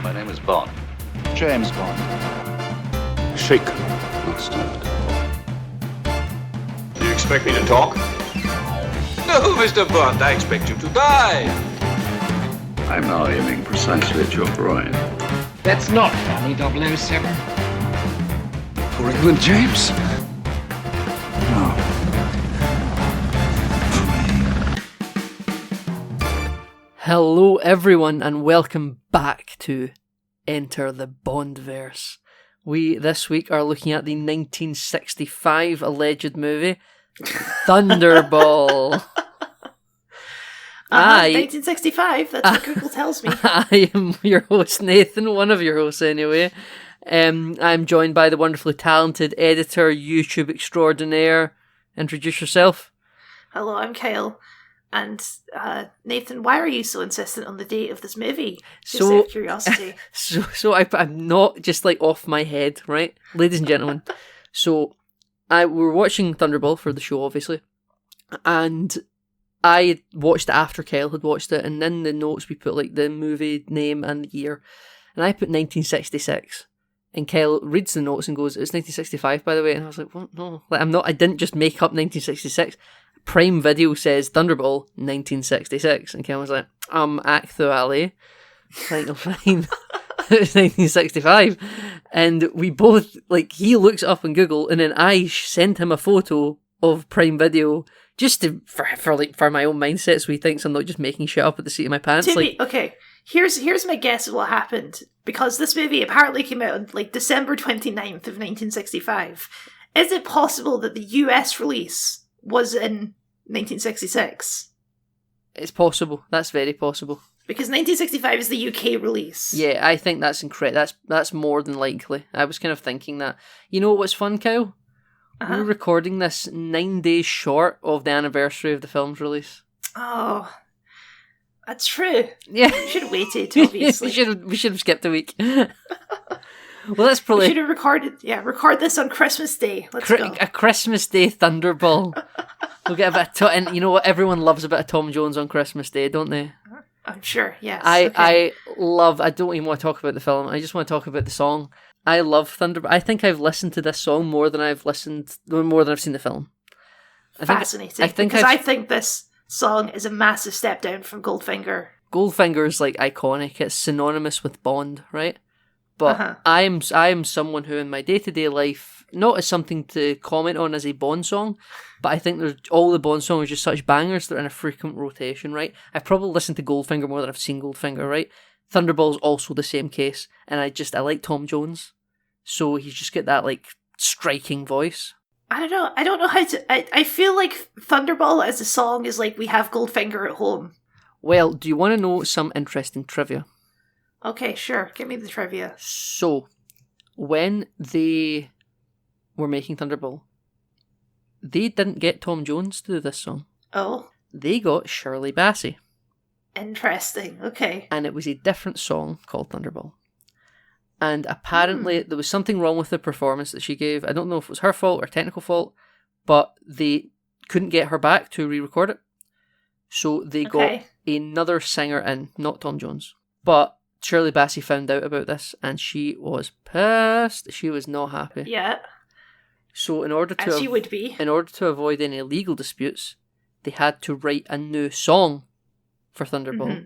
My name is Bond. James Bond. Shaken, not stirred. Do you expect me to talk? No, Mr. Bond, I expect you to die. I'm now aiming precisely at your groin. That's not funny, 007. For England, James? No. Hello everyone and welcome back to Enter the BondVerse. We this week are looking at the 1965 alleged movie Thunderball. 1965, that's what Google tells me. I am your host Nathan, one of your hosts anyway. I'm joined by the wonderfully talented editor, YouTube extraordinaire. Introduce yourself. Hello, I'm Kyle. And Nathan, why are you so insistent on the date of this movie? Just out of curiosity. So I'm not just like off my head, right? Ladies and gentlemen. So we were watching Thunderball for the show, obviously. And I watched it after Kyle had watched it. And in the notes we put like the movie name and the year. And I put 1966. And Kyle reads the notes and goes, "It's 1965, by the way." And I was like, "What? No, like I didn't just make up 1966. Prime Video says Thunderball 1966." And Ken was like, actually, like, fine. It was 1965. And we both, like, he looks up on Google and then I sent him a photo of Prime Video just to, for my own mindset, so he thinks I'm not just making shit up at the seat of my pants. Okay, here's my guess of what happened. Because this movie apparently came out on, like, December 29th of 1965. Is it possible that the US release was in 1966? It's possible. That's very possible. Because 1965 is the UK release. Yeah, I think that's incredible. That's more than likely. I was kind of thinking that. You know what's fun, Kyle? Uh-huh. We're recording this 9 days short of the anniversary of the film's release. Oh, that's true. Yeah, we should have waited. Obviously, we should have skipped a week. Well, that's probably. We should have recorded. Yeah, record this on Christmas Day. Let's go. A Christmas Day Thunderball. We'll get a bit of and you know what? Everyone loves a bit of Tom Jones on Christmas Day, don't they? I'm sure. Yes. I don't even want to talk about the film. I just want to talk about the song. I love Thunderball. I think I've listened to this song more than I've seen the film. Fascinating. I think this song is a massive step down from Goldfinger. Goldfinger's like iconic. It's synonymous with Bond, right? But I am someone who in my day-to-day life, not as something to comment on as a Bond song, but I think all the Bond songs are just such bangers that are in a frequent rotation, right? I've probably listened to Goldfinger more than I've seen Goldfinger, right? Thunderball's also the same case, and I like Tom Jones, so he's just got that like striking voice. I don't know how to. I feel like Thunderball as a song is like We Have Goldfinger at Home. Well, do you want to know some interesting trivia? Okay, sure. Give me the trivia. So, when they were making Thunderball, they didn't get Tom Jones to do this song. Oh. They got Shirley Bassey. Interesting. Okay. And it was a different song called Thunderball. And apparently there was something wrong with the performance that she gave. I don't know if it was her fault or technical fault, but they couldn't get her back to re-record it. So they got another singer in, not Tom Jones. But Shirley Bassey found out about this and she was pissed. She was not happy. Yeah. So in order to avoid any legal disputes, they had to write a new song for Thunderball. Mm-hmm.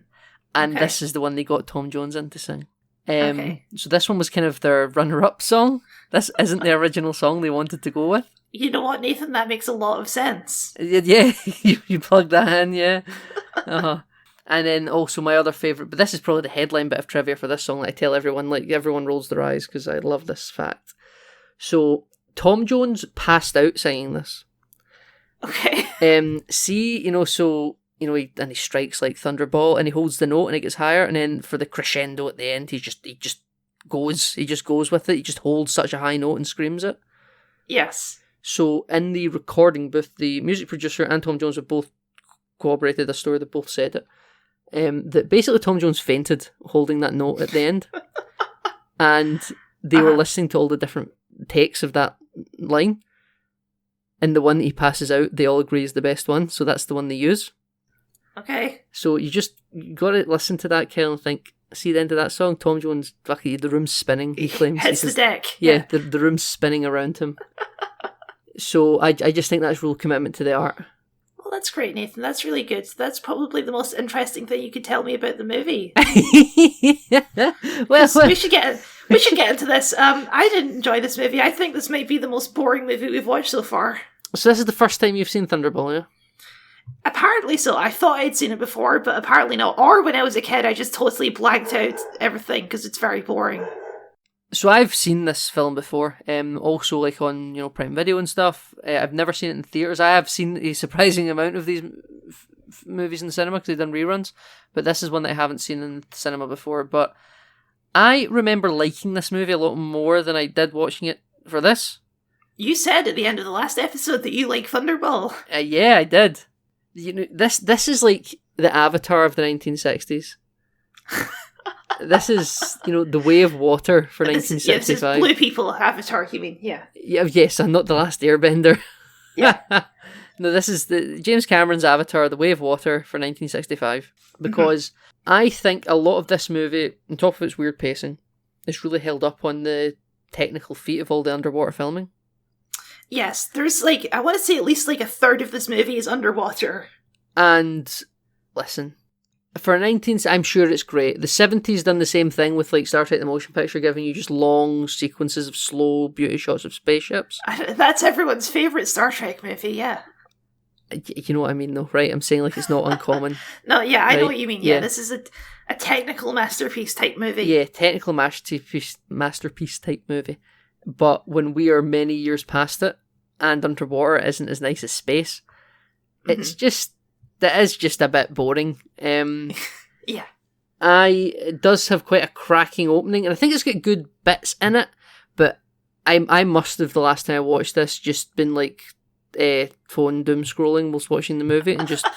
And this is the one they got Tom Jones in to sing. So this one was kind of their runner-up song. This isn't the original song they wanted to go with. You know what, Nathan? That makes a lot of sense. Yeah, you plugged that in, yeah. Uh-huh. And then also my other favourite, but this is probably the headline bit of trivia for this song that I tell everyone, like everyone rolls their eyes because I love this fact. So Tom Jones passed out singing this. Okay. He strikes like Thunderball and he holds the note and it gets higher, and then for the crescendo at the end he just goes with it. He just holds such a high note and screams it. Yes. So in the recording booth, the music producer and Tom Jones have both corroborated this story. They both said it. That basically Tom Jones fainted holding that note at the end, and they were listening to all the different takes of that line, and the one that he passes out, they all agree is the best one, so that's the one they use. Okay. So you got to listen to that, Kel, and think, See the end of that song? Tom Jones, fucking, the room's spinning, he claims. Hits the deck. Yeah, the room's spinning around him. So I just think that's real commitment to the art. Well, that's great, Nathan. That's really good. That's probably the most interesting thing you could tell me about the movie. well, we should get into this. I didn't enjoy this movie. I think this might be the most boring movie we've watched so far. So this is the first time you've seen Thunderball, yeah? Apparently so. I thought I'd seen it before, but apparently not. Or when I was a kid, I just totally blanked out everything because it's very boring. So I've seen this film before, also like on Prime Video and stuff. I've never seen it in theaters. I have seen a surprising amount of these movies in the cinema because they've done reruns, but this is one that I haven't seen in the cinema before. But I remember liking this movie a lot more than I did watching it for this. You said at the end of the last episode that you like Thunderball. Yeah, I did. This is like the Avatar of the 1960s. This is, The Way of Water for 1965. This is blue people Avatar, you mean? Yeah. Yes, I'm not The Last Airbender. Yeah. No, this is the James Cameron's Avatar, The Way of Water for 1965. Because I think a lot of this movie, on top of its weird pacing, is really held up on the technical feat of all the underwater filming. Yes, there's I want to say at least a third of this movie is underwater. And listen, for I'm sure it's great. The 70s done the same thing with Star Trek the Motion Picture, giving you just long sequences of slow beauty shots of spaceships. That's everyone's favourite Star Trek movie, yeah. You know what I mean though, right? I'm saying it's not uncommon. No, yeah, I right? know what you mean. Yeah, this is a technical masterpiece type movie. Yeah, technical masterpiece type movie. But when we are many years past it, and underwater isn't as nice as space, that is just a bit boring. Yeah. It does have quite a cracking opening, and I think it's got good bits in it, but I must have, the last time I watched this, just been phone doom scrolling whilst watching the movie, and just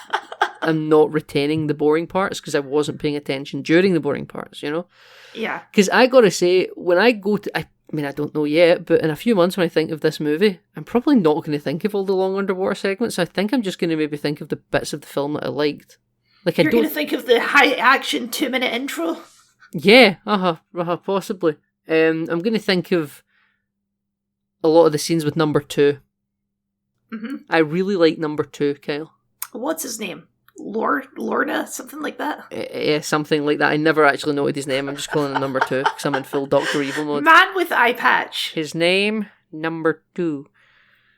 I'm not retaining the boring parts because I wasn't paying attention during the boring parts, Yeah. Because I gotta say, when I go to, I don't know yet, but in a few months when I think of this movie, I'm probably not going to think of all the long underwater segments. I think I'm just going to maybe think of the bits of the film that I liked. You're going to think of the high action 2-minute intro? Yeah, possibly. I'm going to think of a lot of the scenes with number 2. Mm-hmm. I really like number 2, Kyle. What's his name? Lorna? Something like that? Yeah, something like that. I never actually noted his name. I'm just calling him number 2 because I'm in full Dr. Evil mode. Man with eye patch. His name, number 2.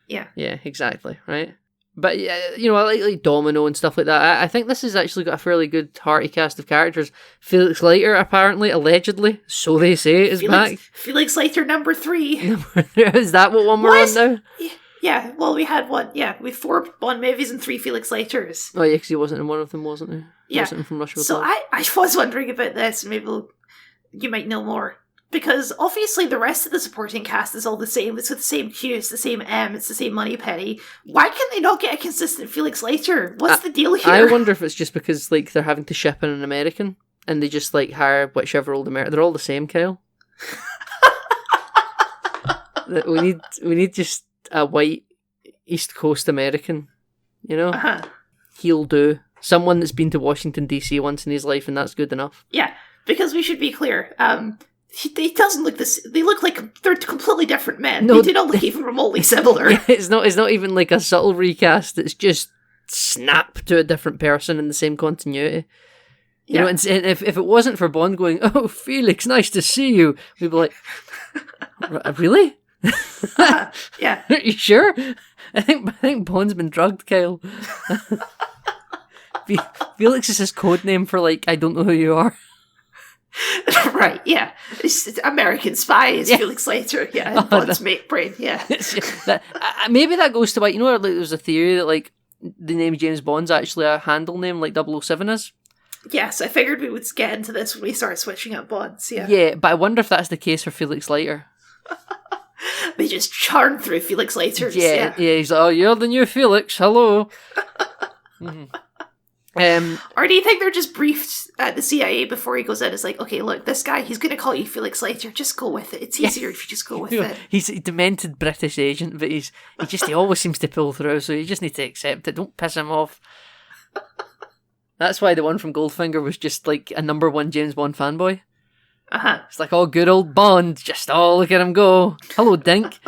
Yeah. Yeah, exactly, right? But, I like Domino and stuff like that. I think this has actually got a fairly good hearty cast of characters. Felix Leiter, apparently, allegedly, so they say, is back. Felix Leiter, number 3. Is that what one we're on now? Yeah, well, we had one. Yeah, we had 4 Bond movies and 3 Felix Leiters. Oh, yeah, because he wasn't in one of them, wasn't he? He Yeah. wasn't in From Russia with So Love. I was wondering about this, and maybe you might know more. Because obviously the rest of the supporting cast is all the same. It's with the same Q, it's the same M, it's the same Moneypenny. Why can't they not get a consistent Felix Leiter? What's the deal here? I wonder if it's just because they're having to ship in an American, and they just hire whichever old American. They're all the same, Kyle. we need just a white East Coast American, Uh-huh. He'll do. Someone that's been to Washington, D.C. once in his life, and that's good enough. Yeah, because we should be clear. He doesn't look this. They look like they're completely different men. No, they do not look even remotely similar. Yeah, it's not even a subtle recast. It's just snap to a different person in the same continuity. You know, and if it wasn't for Bond going, "Oh, Felix, nice to see you," we'd be like, "Really? Yeah. Are you sure?" I think Bond's been drugged, Kyle. Felix is his code name for I don't know who you are. Right, yeah. It's American Spy is Felix Leiter, yeah. Bond's mate brain, yeah. Maybe that goes to there's a theory that the name James Bond's actually a handle name like 007 is. Yes, I figured we would get into this when we start switching up Bonds, yeah. Yeah, but I wonder if that's the case for Felix Leiter. They just charm through Felix Leiters. Yeah, he's like, "Oh, you're the new Felix, hello." Mm-hmm. Or do you think they're just briefed at the CIA before he goes in? It's like, okay, look, this guy, he's going to call you Felix Leiter. Just go with it. It's easier if you just go with it. He's a demented British agent, but he always seems to pull through, so you just need to accept it. Don't piss him off. That's why the one from Goldfinger was just like a number one James Bond fanboy. Uh-huh. It's like, oh, good old Bond. Just, oh, look at him go. Hello, Dink.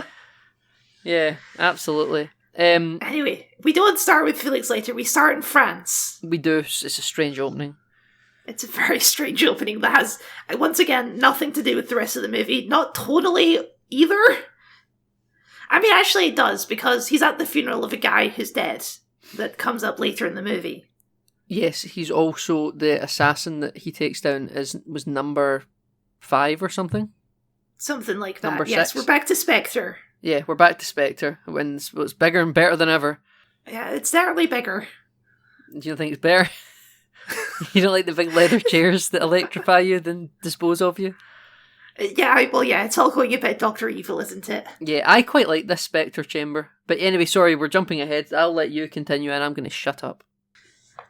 Yeah, absolutely. Anyway, we don't start with Felix Leiter. We start in France. We do. It's a strange opening. It's a very strange opening that has, once again, nothing to do with the rest of the movie. Not totally either. I mean, actually it does, because he's at the funeral of a guy who's dead. That comes up later in the movie. Yes, he's also the assassin that he takes down was number 5 or something. Something like that. Number Yes, 6. we're back to Spectre. Yeah, we're back to Spectre. When it's bigger and better than ever. Yeah, it's certainly bigger. Do you think it's better? You don't like the big leather chairs that electrify you then dispose of you? Yeah, it's all going a bit Dr. Evil, isn't it? Yeah, I quite like this Spectre chamber. But anyway, sorry, we're jumping ahead. I'll let you continue and I'm going to shut up.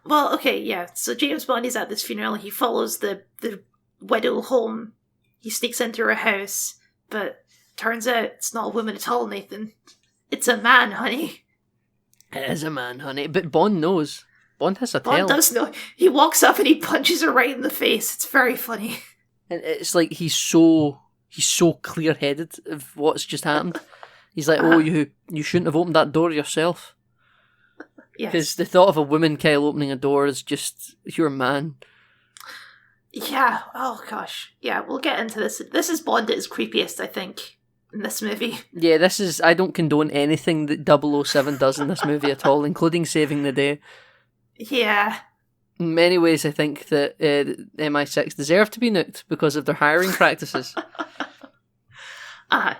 Well, okay, yeah. So James Bond is at this funeral. He follows the widow home. He sneaks into her house. But turns out it's not a woman at all, Nathan. It's a man, honey. It is a man, honey. But Bond knows. Bond has a tail. Bond does know. He walks up and he punches her right in the face. It's very funny. And it's like he's so clear-headed of what's just happened. He's like, oh, you shouldn't have opened that door yourself. Yes. Because the thought of a woman, Kyle, opening a door is just, you're a man. Yeah, oh gosh. Yeah, we'll get into this. This is Bond at his creepiest, I think, in this movie. Yeah, I don't condone anything that 007 does in this movie at all, including saving the day. Yeah. In many ways, I think that MI6 deserve to be nuked because of their hiring practices.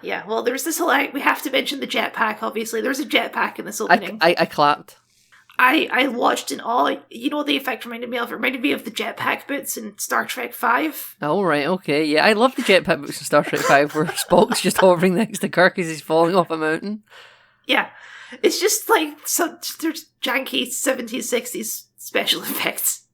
Yeah. Well, there's this whole... We have to mention the jetpack, obviously. There's a jetpack in this opening. I clapped. I watched in awe. You know what the effect reminded me of? It reminded me of the jetpack boots in Star Trek 5. Oh, right, okay. Yeah, I love the jetpack books in Star Trek 5 where Spock's just hovering next to Kirk as he's falling off a mountain. Yeah. It's just like... there's janky 70s, 60s special effects.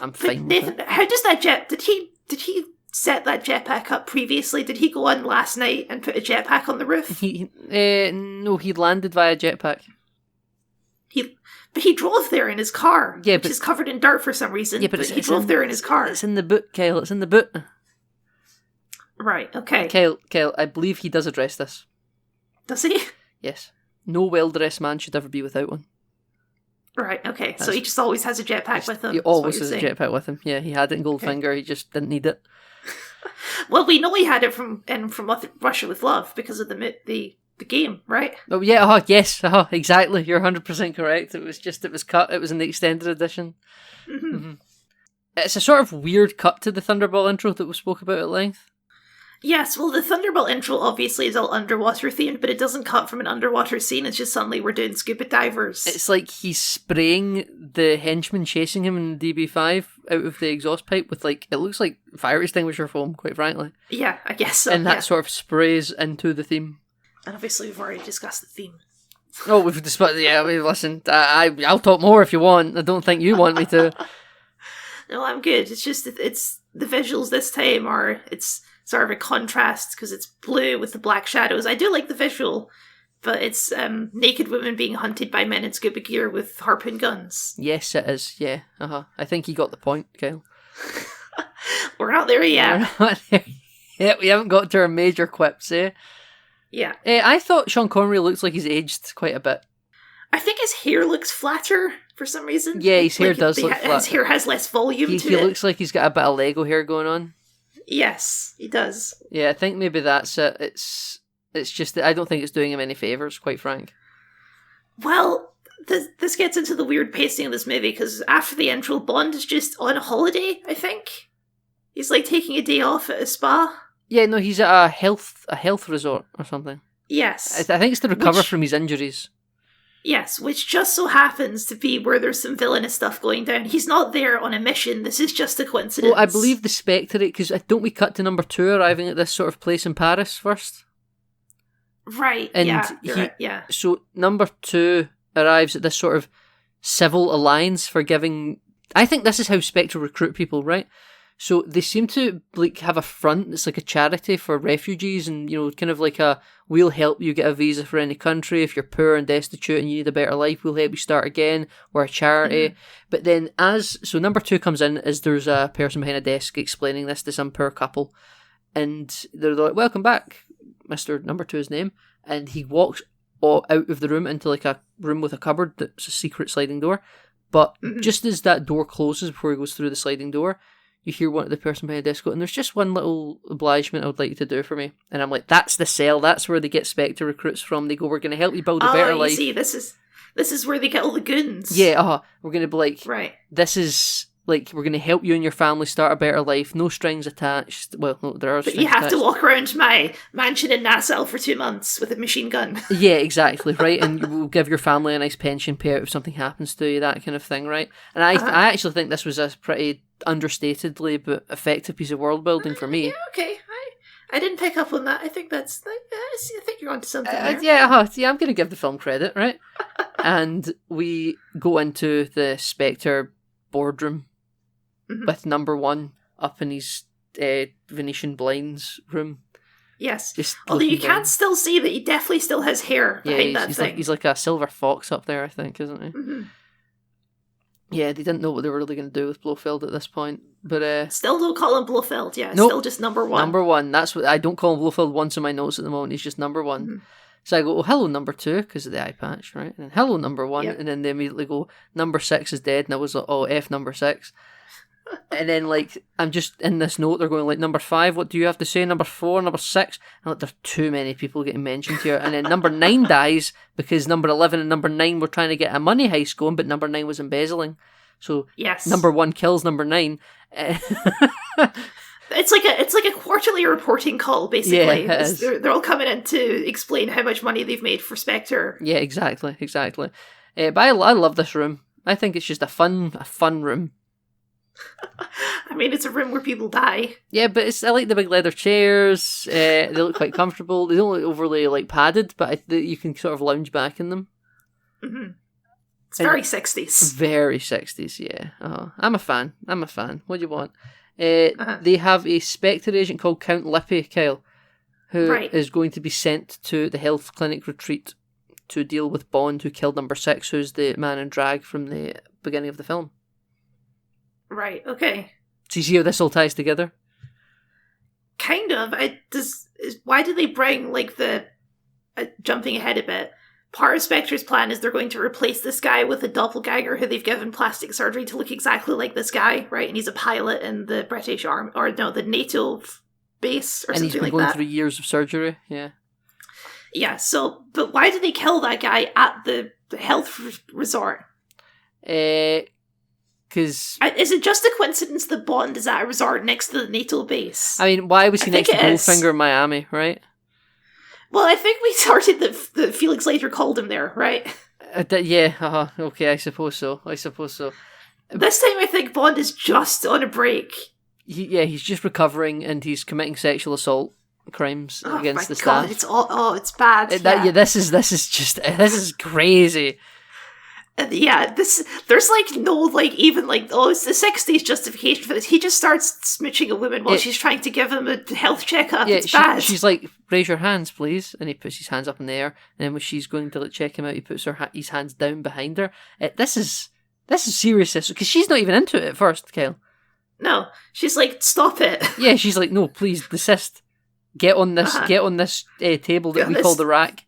I'm fine. Nathan, how does that jet... Did he set that jetpack up previously? Did he go on last night and put a jetpack on the roof? No, he landed via jetpack. But he drove there in his car, yeah, which is covered in dirt for some reason. Yeah, but he drove there in his car. It's in the boot, Kyle. It's in the boot. Right, okay. Kyle, I believe he does address this. Does he? Yes. No well-dressed man should ever be without one. Right, okay. So he just always has a jetpack with him. He always has a jetpack with him. Yeah, he had it in Goldfinger. Okay. He just didn't need it. Well, we know he had it from Russia with Love because of the game, right? Oh yeah, yes, exactly. You're 100% correct. It was cut. It was in the extended edition. Mm-hmm. Mm-hmm. It's a sort of weird cut to the Thunderball intro that we spoke about at length. Yes, well, the Thunderball intro obviously is all underwater themed, but it doesn't cut from an underwater scene. It's just suddenly we're doing scuba divers. It's like he's spraying the henchman chasing him in DB5 out of the exhaust pipe with it looks like fire extinguisher foam, quite frankly. Yeah, I guess so. And that sort of sprays into the theme. And obviously we've already discussed the theme. Oh, we've discussed. Yeah, listen. I'll talk more if you want. I don't think you want me to. No, I'm good. It's just it's the visuals this time it's sort of a contrast because it's blue with the black shadows. I do like the visual, but it's naked women being hunted by men in scuba gear with harpoon guns. Yes, it is. Yeah. I think he got the point, Kyle. We're not there yet. We're not there yet. We haven't got to our major quips, eh? Yeah. I thought Sean Connery looks like he's aged quite a bit. I think his hair looks flatter for some reason. Yeah, his hair does look flat. His hair has less volume to it. He looks like he's got a bit of Lego hair going on. Yes, he does. Yeah, I think maybe that's it. It's just that I don't think it's doing him any favours, quite frank. Well, this gets into the weird pacing of this movie, because after the intro, Bond is just on a holiday, I think. He's like taking a day off at a spa. Yeah, no, he's at a health resort or something. Yes. I think it's to recover from his injuries. Yes, which just so happens to be where there's some villainous stuff going down. He's not there on a mission. This is just a coincidence. Well, I believe the Spectre, because don't we cut to number 2 arriving at this sort of place in Paris first? Right, and right, yeah. So number 2 arrives at this sort of civil alliance for giving... I think this is how Spectre recruit people, right? So they seem to like have a front that's like a charity for refugees, and kind of like a we'll help you get a visa for any country if you're poor and destitute and you need a better life. We'll help you start again. We're a charity. But then so number 2 comes in as there's a person behind a desk explaining this to some poor couple, and they're like, "Welcome back, Mr. Number 2's name," and he walks out of the room into like a room with a cupboard that's a secret sliding door. But just as that door closes before he goes through the sliding door, you hear one of the person behind the desk go, "And there's just one little obligement I would like you to do for me." And I'm like, that's the cell. That's where they get Spectre recruits from. They go, "We're going to help you build a better life." See, this is where they get all the goons. Yeah, we're going to be like, right. This is like, we're going to help you and your family start a better life. No strings attached. Well, no, there are strings But you have attached. to walk around my mansion in Nassau for 2 months with a machine gun. Yeah, exactly, right? And we'll give your family a nice pension payout if something happens to you, that kind of thing, right? And I actually think this was a pretty understatedly but effective piece of world building for me. Yeah, okay. I didn't pick up on that. I think I think you're onto something there. Yeah, I'm going to give the film credit, right? And we go into the Spectre boardroom with number 1 up in his Venetian blinds room. Yes. Just although you looking can down. still see that he definitely still has hair behind that thing. He's like a silver fox up there, I think, isn't he? Yeah, they didn't know what they were really going to do with Blofeld at this point. But still don't call him Blofeld, yeah. Nope. Still just number 1. Number 1. That's what I don't call him Blofeld once in my notes at the moment. He's just number 1. So I go, "Oh, hello, number 2," because of the eye patch, right? And then, "Hello, number 1," Yep. and then they immediately go, "Number 6 is dead," and I was like, "Oh, F number 6." And then, like, I'm just in this note, they're going, like, "Number 5, what do you have to say? Number 4, number 6. I'm like, there's too many people getting mentioned here. And then number 9 dies because number 11 and number 9 were trying to get a money heist going, but number 9 was embezzling. So yes. number 1 kills number 9. It's like a quarterly reporting call, basically. Yeah, it is. They're all coming in to explain how much money they've made for Spectre. Yeah, exactly. But I love this room. I think it's just a fun room. I mean, it's a room where people die. Yeah, but I like the big leather chairs. They look quite comfortable. They don't look overly like padded, but you can sort of lounge back in them. It's very 60s. Very 60s, yeah. I'm a fan. What do you want? They have a Spectre agent called Count Lippy, Kyle, who is going to be sent to the health clinic retreat to deal with Bond, who killed number 6, who's the man in drag from the beginning of the film. Right, okay. So you see how this all ties together? Kind of. Why do they bring, like, jumping ahead a bit, part of Spectre's plan is they're going to replace this guy with a doppelganger who they've given plastic surgery to look exactly like this guy, right? And he's a pilot in the British Army, or no, the NATO base or something like that. And he's been going through years of surgery, yeah. Yeah, so, but why did they kill that guy at the health resort? Because is it just a coincidence that Bond is at a resort next to the NATO base? I mean, why was he next to Goldfinger in Miami, right? Well, I think we started that Felix later called him there, right? Okay, I suppose so. This time I think Bond is just on a break. He's just recovering and he's committing sexual assault crimes against the God, staff. It's bad. This is crazy. There's like no like even like it's the 60s justification for this. He just starts smooching a woman while she's trying to give him a health checkup. Yeah, it's bad. She's like, "Raise your hands, please," and he puts his hands up in the air. And then when she's going to check him out, he puts his hands down behind her. This is serious because she's not even into it at first, Kyle. No, she's like, "Stop it." Yeah, she's like, "No, please desist. Get on this table that we call the rack."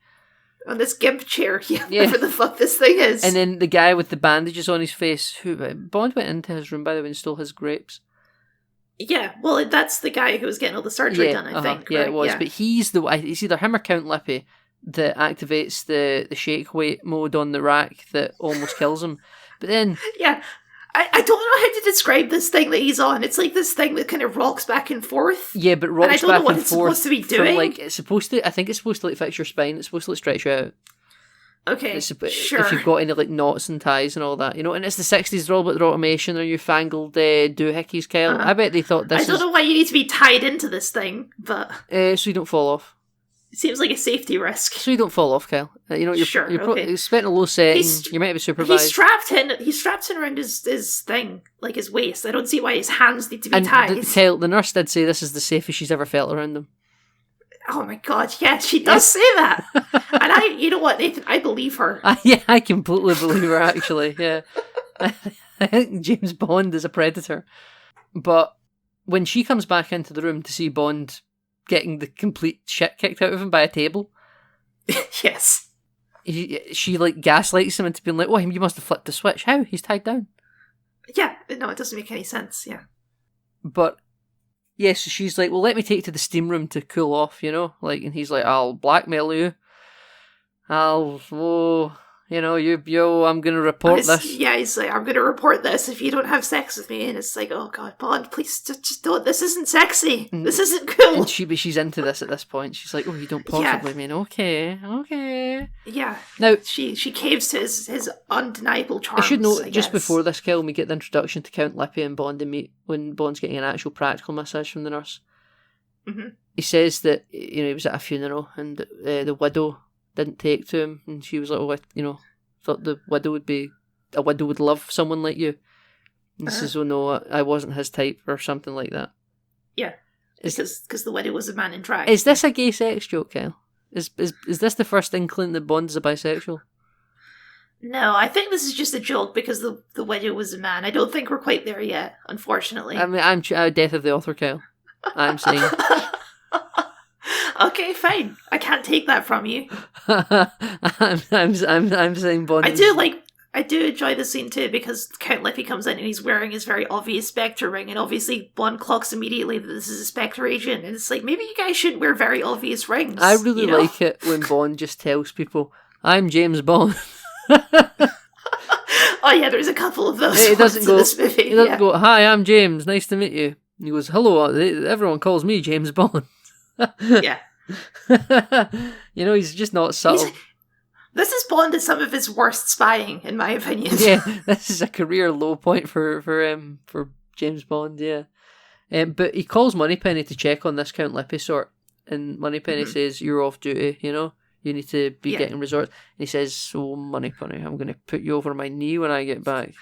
On this gimp chair, whatever the fuck this thing is. And then the guy with the bandages on his face, who Bond went into his room, by the way, and stole his grapes. Yeah, well, that's the guy who was getting all the surgery done, I think. Yeah, right? it was. Yeah. But he's it's either him or Count Lippy that activates the shake weight mode on the rack that almost kills him. But then... Yeah, I don't know how to describe this thing that he's on. It's like this thing that kind of rocks back and forth. Yeah, but rocks back and forth. I don't know what it's supposed to be doing. I think it's supposed to like fix your spine. It's supposed to like stretch you out. Okay, sure. If you've got any like knots and ties and all that, and it's the 60s, they're all about their automation or newfangled doohickeys, Kyle. I bet they thought this I don't know why you need to be tied into this thing, but... so you don't fall off. seems like a safety risk. So you don't fall off, Kyle. You're Sure, okay. you're spent a low setting. He's- You might be supervised. He's strapped in around his thing, like his waist. I don't see why his hands need to be and tied. Kyle, the nurse did say this is the safest she's ever felt around them. Oh my god, yeah, she does say that. And you know what, Nathan, I believe her. Yeah, I completely believe her, actually. Yeah. I think James Bond is a predator. But when she comes back into the room to see Bond getting the complete shit kicked out of him by a table, Yes. she like gaslights him into being like, oh, you must have flipped the switch. How? He's tied down. Yeah, no, it doesn't make any sense, yeah. But yes, so she's like, well, let me take you to the steam room to cool off, like, and he's like, I'll blackmail you. I'm gonna report this. Yeah, he's like, I'm gonna report this if you don't have sex with me. And it's like, oh god, Bond, please just don't. This isn't sexy. This isn't cool. And she's into this at this point. She's like, oh, you don't possibly mean okay. Yeah. Now She caves to his undeniable charms. I should note, just guess. before this, Kel, we get the introduction to Count Lippy and Bond and meet when Bond's getting an actual practical massage from the nurse. Mm-hmm. He says that he was at a funeral and the widow didn't take to him, and she was like, oh, thought the widow would love someone like you. And he says, oh no, I wasn't his type, or something like that. Yeah, because the widow was a man in drag. Is this a gay sex joke, Kel? Is this the first inkling that Bond is a bisexual? No, I think this is just a joke because the widow was a man. I don't think we're quite there yet, unfortunately. I mean, I'm death of the author, Kel. I'm saying. Okay, fine. I can't take that from you. I'm saying Bond. I do enjoy the scene too because Count Lippy comes in and he's wearing his very obvious Spectre ring, and obviously Bond clocks immediately that this is a Spectre agent, and it's like, maybe you guys shouldn't wear very obvious rings. I really like it when Bond just tells people, "I'm James Bond." Oh yeah, there's a couple of those. He doesn't go. In this movie. He doesn't go, "Hi, I'm James. Nice to meet you." He goes, "Hello, everyone calls me James Bond." Yeah. He's just not subtle. This is Bond at some of his worst spying, in my opinion. Yeah, this is a career low point for James Bond. Yeah, but he calls Moneypenny to check on this Count Lippy sort, and Moneypenny says, "You're off duty. You need to be getting resorts." And he says, "Oh, Moneypenny, I'm going to put you over my knee when I get back."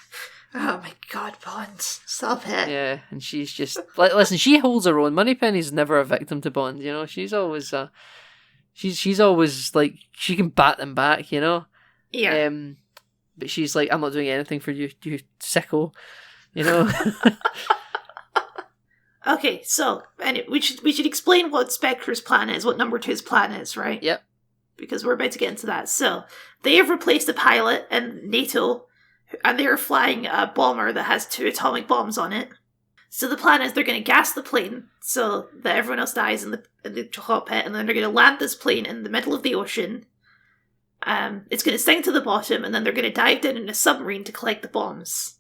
Oh my god, Bond, stop it. Yeah, and she's just listen. She holds her own. Moneypenny's never a victim to Bond. She's always she's always like, she can bat them back. Yeah. But she's like, I'm not doing anything for you, you sicko. Okay, so we should explain what Spectre's plan is, what number 2's plan is, right? Yep. Because we're about to get into that. So they have replaced a pilot in NATO. And they're flying a bomber that has 2 atomic bombs on it. So the plan is they're going to gas the plane so that everyone else dies in the cockpit, and then they're going to land this plane in the middle of the ocean. It's going to sink to the bottom, and then they're going to dive down in a submarine to collect the bombs.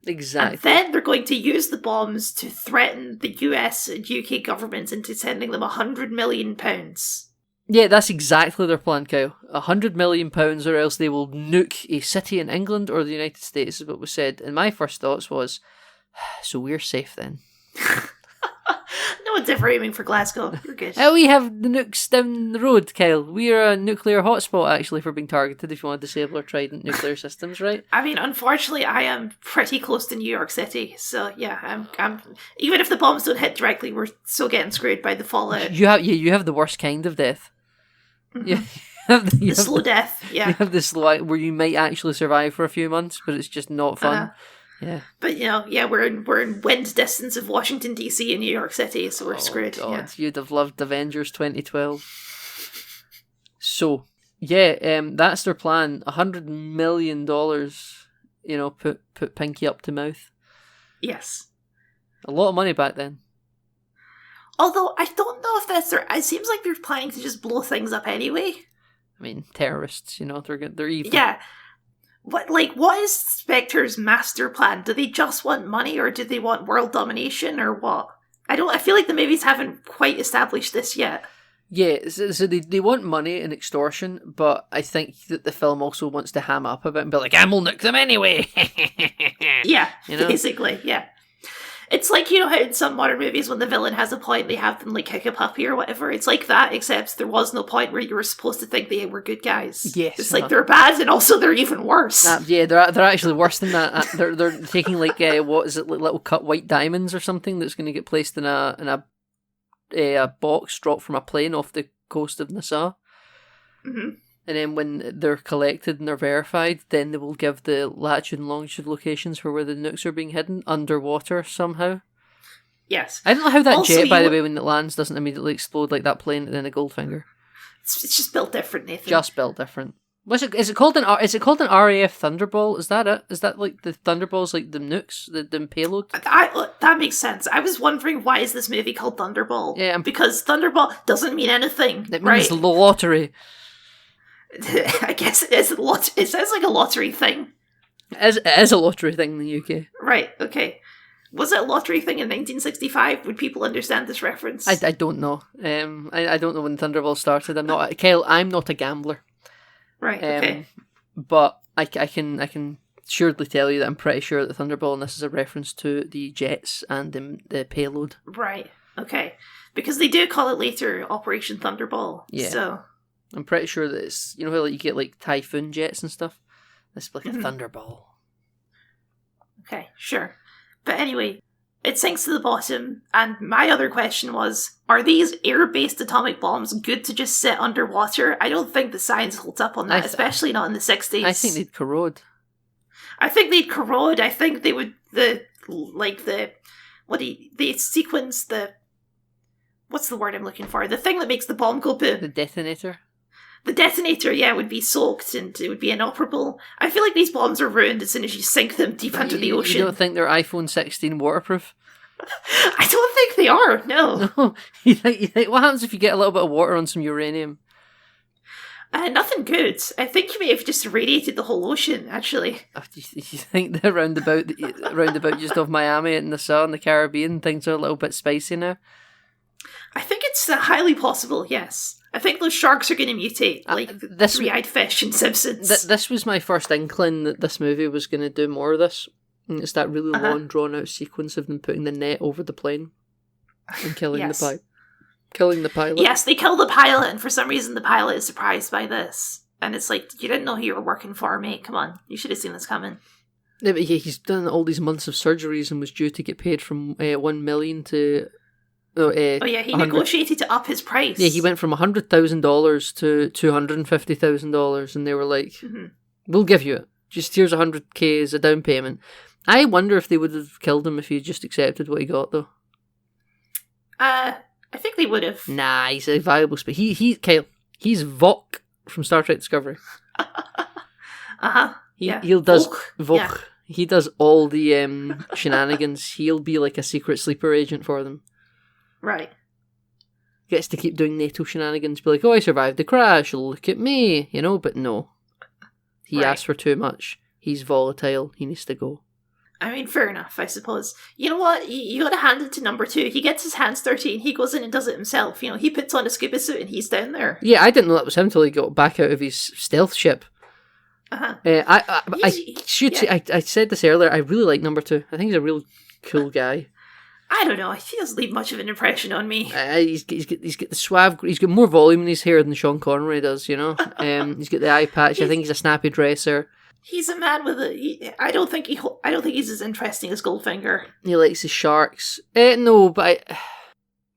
Exactly. And then they're going to use the bombs to threaten the US and UK governments into sending them £100 million. Yeah, that's exactly their plan, Kyle. £100 million, or else they will nuke a city in England or the United States, is what was said. And my first thoughts was, so we're safe then. No one's ever aiming for Glasgow. You're good. We have the nukes down the road, Kyle. We are a nuclear hotspot, actually, for being targeted if you want to disable our Trident nuclear systems, right? I mean, unfortunately, I am pretty close to New York City, so yeah, I'm even if the bombs don't hit directly, we're still getting screwed by the fallout. You have the worst kind of death. Mm-hmm. You have the slow death, yeah. You have the slow where you might actually survive for a few months, but it's just not fun. Yeah. But we're in wind distance of Washington DC and New York City, so we're screwed. God, yeah. You'd have loved Avengers 2012. So that's their plan. $100 million. Put Pinky up to mouth. Yes. A lot of money back then. Although I don't know if that's it seems like they're planning to just blow things up anyway. I mean, terrorists. They're evil. Yeah. What is Spectre's master plan? Do they just want money, or do they want world domination, or what? I feel like the movies haven't quite established this yet. Yeah, so they want money and extortion, but I think that the film also wants to ham up a bit and be like, "And we'll nuke them anyway." Yeah, basically, yeah. It's like, you know how in some modern movies when the villain has a point, they have them like kick a puppy or whatever. It's like that, except there was no point where you were supposed to think they were good guys. Yes, It's like they're bad and also they're even worse. Yeah, they're actually worse than that. They're taking like what is it, like little cut white diamonds or something that's going to get placed in a box dropped from a plane off the coast of Nassau. Mm-hmm. And then when they're collected and they're verified, then they will give the latitude and longitude locations for where the nukes are being hidden underwater somehow. Yes. I don't know how that Also, jet, by the way, when it lands, doesn't immediately explode like that plane and then a Goldfinger. It's just built different, Nathan. Just built different. Is it called an RAF Thunderball? Is that it? Is that like the Thunderballs, like the nukes, the payload? That makes sense. I was wondering, why is this movie called Thunderball? Yeah, because Thunderball doesn't mean anything. It right? means the lottery. I guess it is it sounds like a lottery thing. It is a lottery thing in the UK. Right, okay. Was it a lottery thing in 1965? Would people understand this reference? I don't know. I don't know when Thunderball started. Kyle, I'm not a gambler. Right, okay. But I can surely tell you that I'm pretty sure that Thunderball, and this is a reference to the jets and the payload. Right, okay. Because they do call it later Operation Thunderball. Yeah. So I'm pretty sure that it's, you know how like you get like Typhoon jets and stuff? This is like a Thunderball. Okay, sure. But anyway, it sinks to the bottom, and my other question was, are these air-based atomic bombs good to just sit underwater? I don't think the science holds up on that, especially not in the 60s. I think they'd corrode. I think they'd corrode. I think they would, sequence the, what's the word I'm looking for? The thing that makes the bomb go boom. The detonator? The detonator, yeah, would be soaked and it would be inoperable. I feel like these bombs are ruined as soon as you sink them deep under the ocean. You don't think they're iPhone 16 waterproof? I don't think they are, no. No. You think, what happens if you get a little bit of water on some uranium? Nothing good. I think you may have just irradiated the whole ocean, actually. You think they're roundabout just off Miami and Nassau and the Caribbean, things are a little bit spicy now? I think it's highly possible, yes. I think those sharks are going to mutate, like three-eyed fish in Simpsons. This was my first inkling that this movie was going to do more of this. And it's that really long, drawn-out sequence of them putting the net over the plane and killing the pilot. Yes, they kill the pilot, and for some reason the pilot is surprised by this. And it's like, you didn't know who you were working for, mate. Come on, you should have seen this coming. Yeah, but he's done all these months of surgeries and was due to get paid from $1 million to... he negotiated to up his price. Yeah, he went from $100,000 to $250,000, and they were like, we'll give you it. Just here's $100,000 as a down payment. I wonder if they would have killed him if he just accepted what he got, though. I think they would have. Nah, he's a valuable Kyle, he's Vok from Star Trek Discovery. He does Vok. Yeah. He does all the shenanigans. He'll be like a secret sleeper agent for them. Right. Gets to keep doing NATO shenanigans. Be like, oh, I survived the crash. Look at me. But no. He asked for too much. He's volatile. He needs to go. I mean, fair enough, I suppose. You know what? You gotta hand it to number 2. He gets his hands dirty and he goes in and does it himself. He puts on a scuba suit and he's down there. Yeah, I didn't know that was him until he got back out of his stealth ship. I said this earlier, I really like number 2. I think he's a real cool guy. I don't know, he doesn't leave much of an impression on me. He's got the suave, he's got more volume in his hair than Sean Connery does, He's got the eye patch, I think he's a snappy dresser. He's a man with I don't think he's as interesting as Goldfinger. He likes his sharks. No, but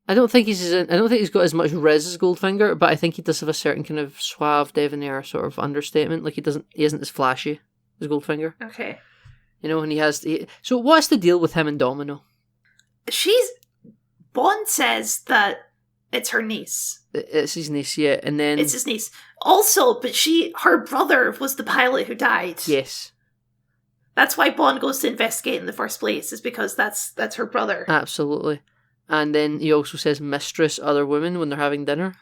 I don't think he's got as much riz as Goldfinger, but I think he does have a certain kind of suave, debonair sort of understatement. Like he isn't as flashy as Goldfinger. Okay. And so what's the deal with him and Domino? Bond says that it's her niece. It's his niece, yeah, and then... It's his niece. Also, but her brother was the pilot who died. Yes. That's why Bond goes to investigate in the first place, is because that's her brother. Absolutely. And then he also says mistress, other women, when they're having dinner.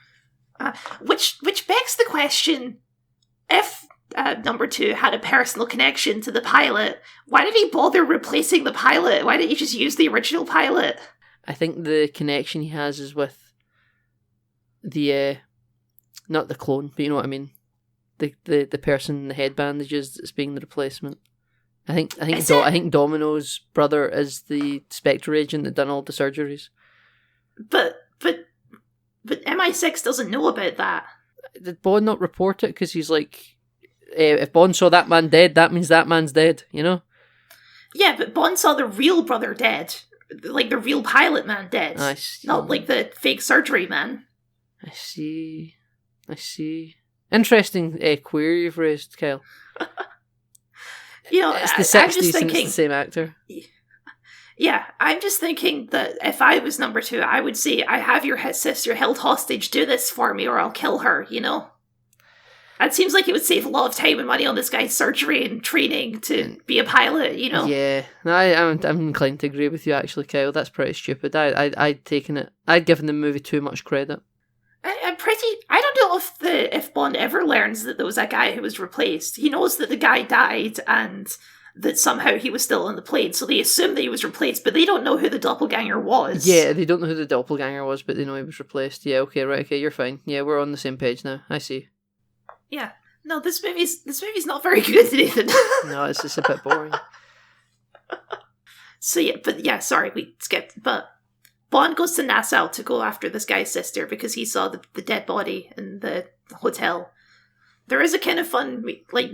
Which begs the question, if number 2 had a personal connection to the pilot, why did he bother replacing the pilot? Why didn't he just use the original pilot? I think the connection he has is with the not the clone, but you know what I mean, the person in the head bandages that's being the replacement. Is I it? think Domino's brother is the Spectre agent that done all the surgeries. But MI6 doesn't know about that. Did Bond not report it? Because he's like, if Bond saw that man dead, that means that man's dead, you know? Yeah, but Bond saw the real brother dead. Like the real pilot man dead. I see. Not like the fake surgery man. I see. Interesting query you've raised, Kyle. You know, It's the I'm 60s just and it's thinking... the same actor. Yeah, I'm just thinking that if I was number 2, I would say, I have your sister held hostage, do this for me or I'll kill her, you know? That seems like it would save a lot of time and money on this guy's surgery and training to be a pilot, you know? Yeah, no, I'm inclined to agree with you actually, Kyle. That's pretty stupid. I'd taken it. I'd given the movie too much credit. I don't know if Bond ever learns that there was a guy who was replaced. He knows that the guy died and that somehow he was still on the plane, so they assume that he was replaced, but they don't know who the doppelganger was. Yeah, they don't know who the doppelganger was, but they know he was replaced. Yeah, okay, you're fine. Yeah, we're on the same page now. I see. Yeah. No, this movie's not very good, Nathan. No, it's just a bit boring. Sorry, we skipped. But Bond goes to Nassau to go after this guy's sister because he saw the dead body in the hotel. There is a kind of fun, like,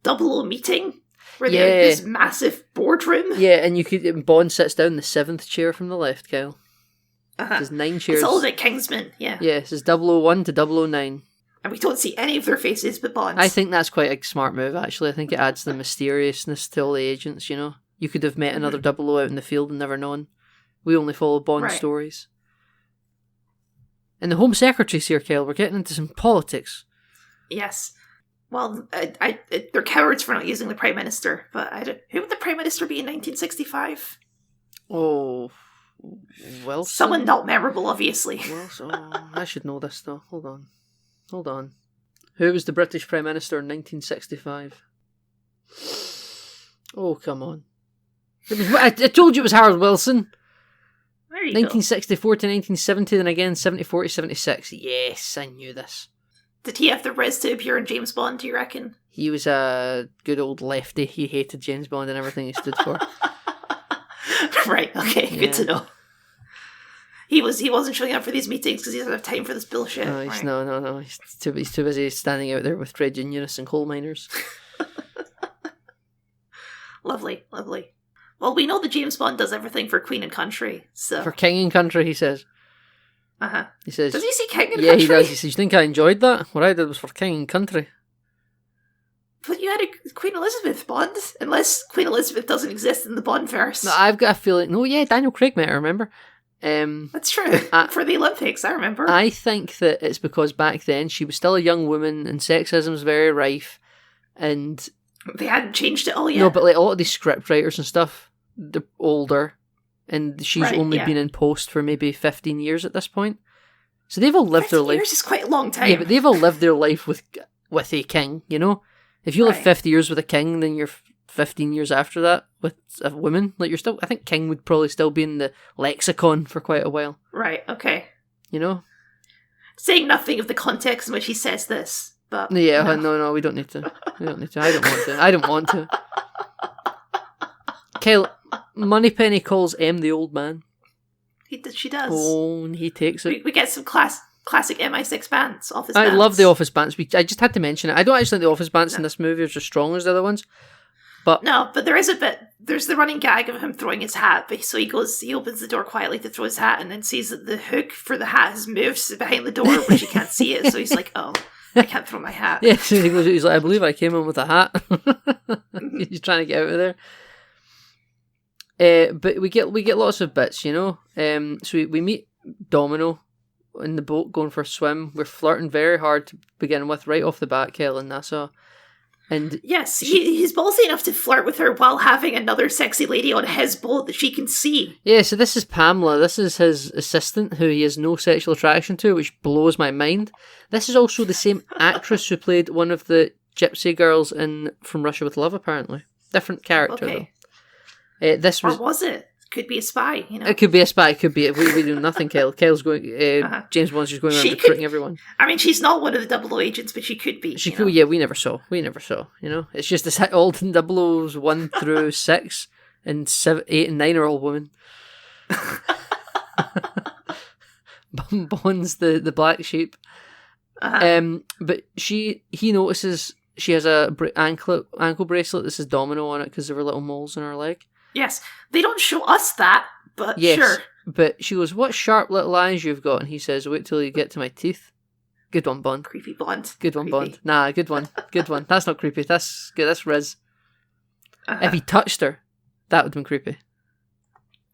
00 meeting where they're in this massive boardroom. Yeah, and Bond sits down in the 7th chair from the left, Kyle. There's 9 chairs. It's all about Kingsman, yeah. Yeah, it says 001 to 009. And we don't see any of their faces but Bond's. I think that's quite a smart move, actually. I think it adds the mysteriousness to all the agents, you know? You could have met another 00 out in the field and never known. We only follow Bond stories. And the Home Secretary's here, Kyle. We're getting into some politics. Yes. Well, they're cowards for not using the Prime Minister, but who would the Prime Minister be in 1965? Oh, well, someone not memorable, obviously. I should know this, though. Hold on. Who was the British Prime Minister in 1965? Oh, come on. I told you it was Harold Wilson. There you 1964 to 1970, then again 74 to 76. Yes, I knew this. Did he have the res to appear in James Bond, do you reckon? He was a good old lefty. He hated James Bond and everything he stood for. Right, okay, good to know. He wasn't showing up for these meetings because he doesn't have time for this bullshit. No, no. He's too busy standing out there with trade unionists and coal miners. Lovely. Well, we know that James Bond does everything for Queen and Country, so... For King and Country, he says. Uh-huh. He says... Does he say King and Country? Yeah, he does. He says, you think I enjoyed that? What I did was for King and Country. But you had a Queen Elizabeth Bond, unless Queen Elizabeth doesn't exist in the BondVerse. No, I've got a feeling... No, yeah, Daniel Craig met her, remember? That's true. For the Olympics, I remember. I think that it's because back then she was still a young woman and sexism was very rife, and... They hadn't changed it all yet. No, but like a lot of these script writers and stuff, they're older, and she's only been in post for maybe 15 years at this point. So they've all lived their life. 15 years is quite a long time. Yeah, but they've all lived their life with a king, you know? If you live 50 years with a king, then you're 15 years after that with a woman. Like, you're still... I think king would probably still be in the lexicon for quite a while. Right, okay. You know? Saying nothing of the context in which he says this, but... Yeah, no, we don't need to. I don't want to. Kyle, Moneypenny calls M the old man. She does. Oh, and he takes it. We get some classic MI6 bands, office I bands. love the office bands. I just had to mention it. I don't actually think the office bands in this movie are as strong as the other ones. But there is a bit. There's the running gag of him throwing his hat. So he opens the door quietly to throw his hat, and then sees that the hook for the hat has moved behind the door, but he can't see it. So he's like, "Oh, I can't throw my hat." Yeah, so he's like, "I believe I came in with a hat." He's trying to get out of there. But we get lots of bits, you know. So we meet Domino in the boat going for a swim. We're flirting very hard to begin with, right off the bat, Kel and Nassau. And yes, he's ballsy enough to flirt with her while having another sexy lady on his boat that she can see. Yeah, so this is Pamela. This is his assistant, who he has no sexual attraction to, which blows my mind. This is also the same actress who played one of the gypsy girls in From Russia with Love, apparently. Different character, though. Or was it? could be a spy, you know. It could be a spy. It could be. We do nothing, Kyle. Kyle's going. James Bond's just going around recruiting everyone. I mean, she's not one of the 00 agents, but she could be. She could. Yeah, we never saw. You know, it's just this all 00s 1 through 6, and 7, 8, and 9 are all women. Bond's the black sheep. But he notices she has a ankle bracelet that says Domino on it because there were little moles in her leg. Yes, they don't show us that, but yes, sure. But she goes, "What sharp little eyes you've got?" And he says, "Wait till you get to my teeth." Good one, Bond. Creepy Bond. Good one, Creepy. Bond. Nah, good one. Good one. That's not creepy. That's good. That's Riz. If he touched her, that would have been creepy.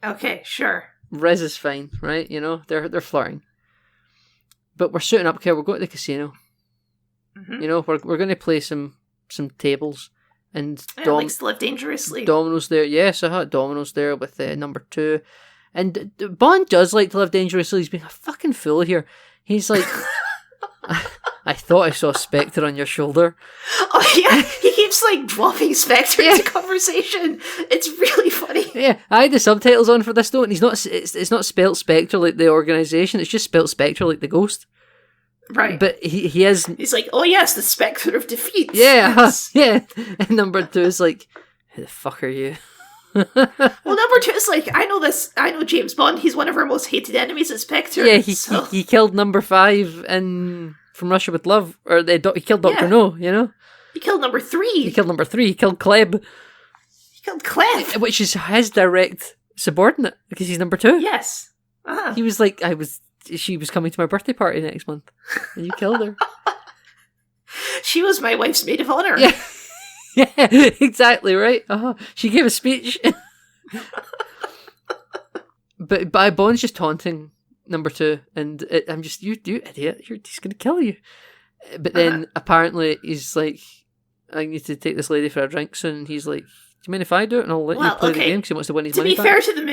Okay, sure. Riz is fine, right? You know, they're flirting. But we're suiting up here. We're going to the casino. Mm-hmm. You know, we're going to play some tables. And likes to live dangerously. Domino's there. Yes, Domino's there with number 2. And Bond does like to live dangerously. He's being a fucking fool here. He's like, I thought I saw Spectre on your shoulder. Oh yeah, he keeps like dropping Spectre into conversation. It's really funny. Yeah, I had the subtitles on for this though, and it's not spelt Spectre like the organisation. It's just spelt Spectre like the ghost. Right. But he is. He's like, oh yes, the Spectre of Defeat. Yeah, yes. Yeah. And number 2 is like, who the fuck are you? Well, number 2 is like, I know James Bond. He's one of our most hated enemies at Spectre. Yeah, he killed number 5 in From Russia with Love, or he killed Dr. No, you know? He killed number 3. He killed number 3. He killed Kleb. He killed Kleb. Which is his direct subordinate, because he's number 2. Yes. He was like, she was coming to my birthday party next month, and you killed her. She was my wife's maid of honor. Yeah. Yeah, exactly, right? She gave a speech. but Bond's just taunting number 2, and I'm just, you idiot, he's going to kill you. But then apparently he's like, I need to take this lady for a drink soon, and he's like, do you mind if I do it, and I'll let you play the game, because he wants to win his money back. To be fair to the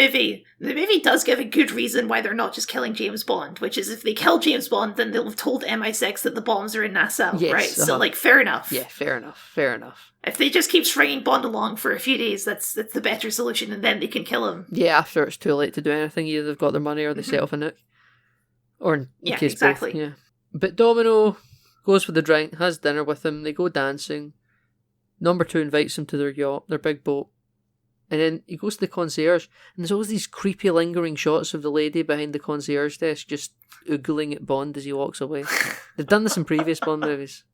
movie does give a good reason why they're not just killing James Bond, which is if they kill James Bond, then they'll have told MI6 that the bombs are in Nassau, yes, right? So, like, fair enough. Yeah, fair enough. If they just keep stringing Bond along for a few days, that's the better solution, and then they can kill him. Yeah, after it's too late to do anything, either they've got their money or they set off a nuke. Or in case exactly. both. Yeah. But Domino goes for the drink, has dinner with him, they go dancing. Number 2 invites him to their yacht, their big boat. And then he goes to the concierge, and there's always these creepy lingering shots of the lady behind the concierge desk just oogling at Bond as he walks away. They've done this in previous Bond movies.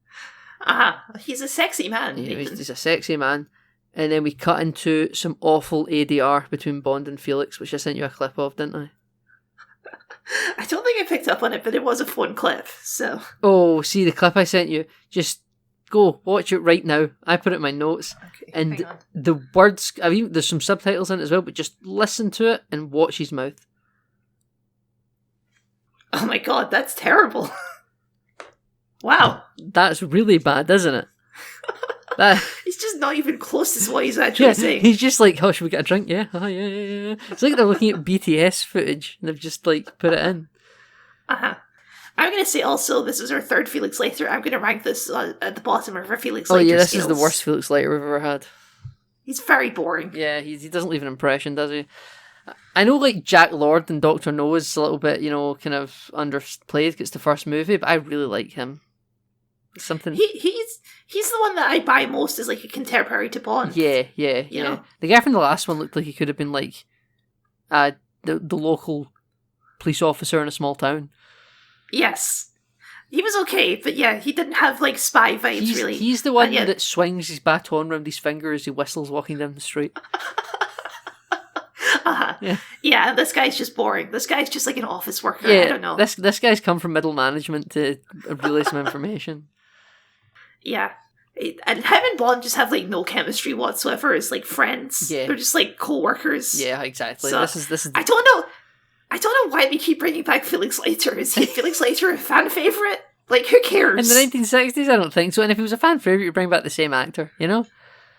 He's a sexy man. Yeah, he's a sexy man. And then we cut into some awful ADR between Bond and Felix, which I sent you a clip of, didn't I? I don't think I picked up on it, but it was a fun clip, so... Oh, see the clip I sent you? Just go, watch it right now. I put it in my notes. Okay, and the words, there's some subtitles in it as well, but just listen to it and watch his mouth. Oh my god, that's terrible. Wow. That's really bad, isn't it? He's just not even close to what he's actually saying. He's just like, oh, should we get a drink? Yeah. Yeah. It's like they're looking at BTS footage and they've just like put it in. I'm going to say also, this is our 3rd Felix Leiter. I'm going to rank this at the bottom of our Felix Leiter this scales. is the worst Felix Leiter we've ever had. He's very boring. Yeah, he doesn't leave an impression, does he? I know, like, Jack Lord and Dr. No is a little bit, kind of underplayed because it's the first movie, but I really like him. Something. He's the one that I buy most as, like, a contemporary to Bond. Yeah. You know? The guy from the last one looked like he could have been, like, the local police officer in a small town. Yes. He was okay, but yeah, he didn't have, like, spy vibes, really. He's the one that swings his baton around his finger as he whistles walking down the street. Yeah, this guy's just boring. This guy's just like an office worker. I don't know. This guy's come from middle management to relay some information. Yeah. And him and Bond just have like no chemistry whatsoever as like friends. Yeah. They're just like co-workers. Yeah, exactly. So, this is I don't know why they keep bringing back Felix Leiter. Is Felix Leiter a fan favourite? Like, who cares? In the 1960s, I don't think so. And if he was a fan favourite, you bring back the same actor, you know?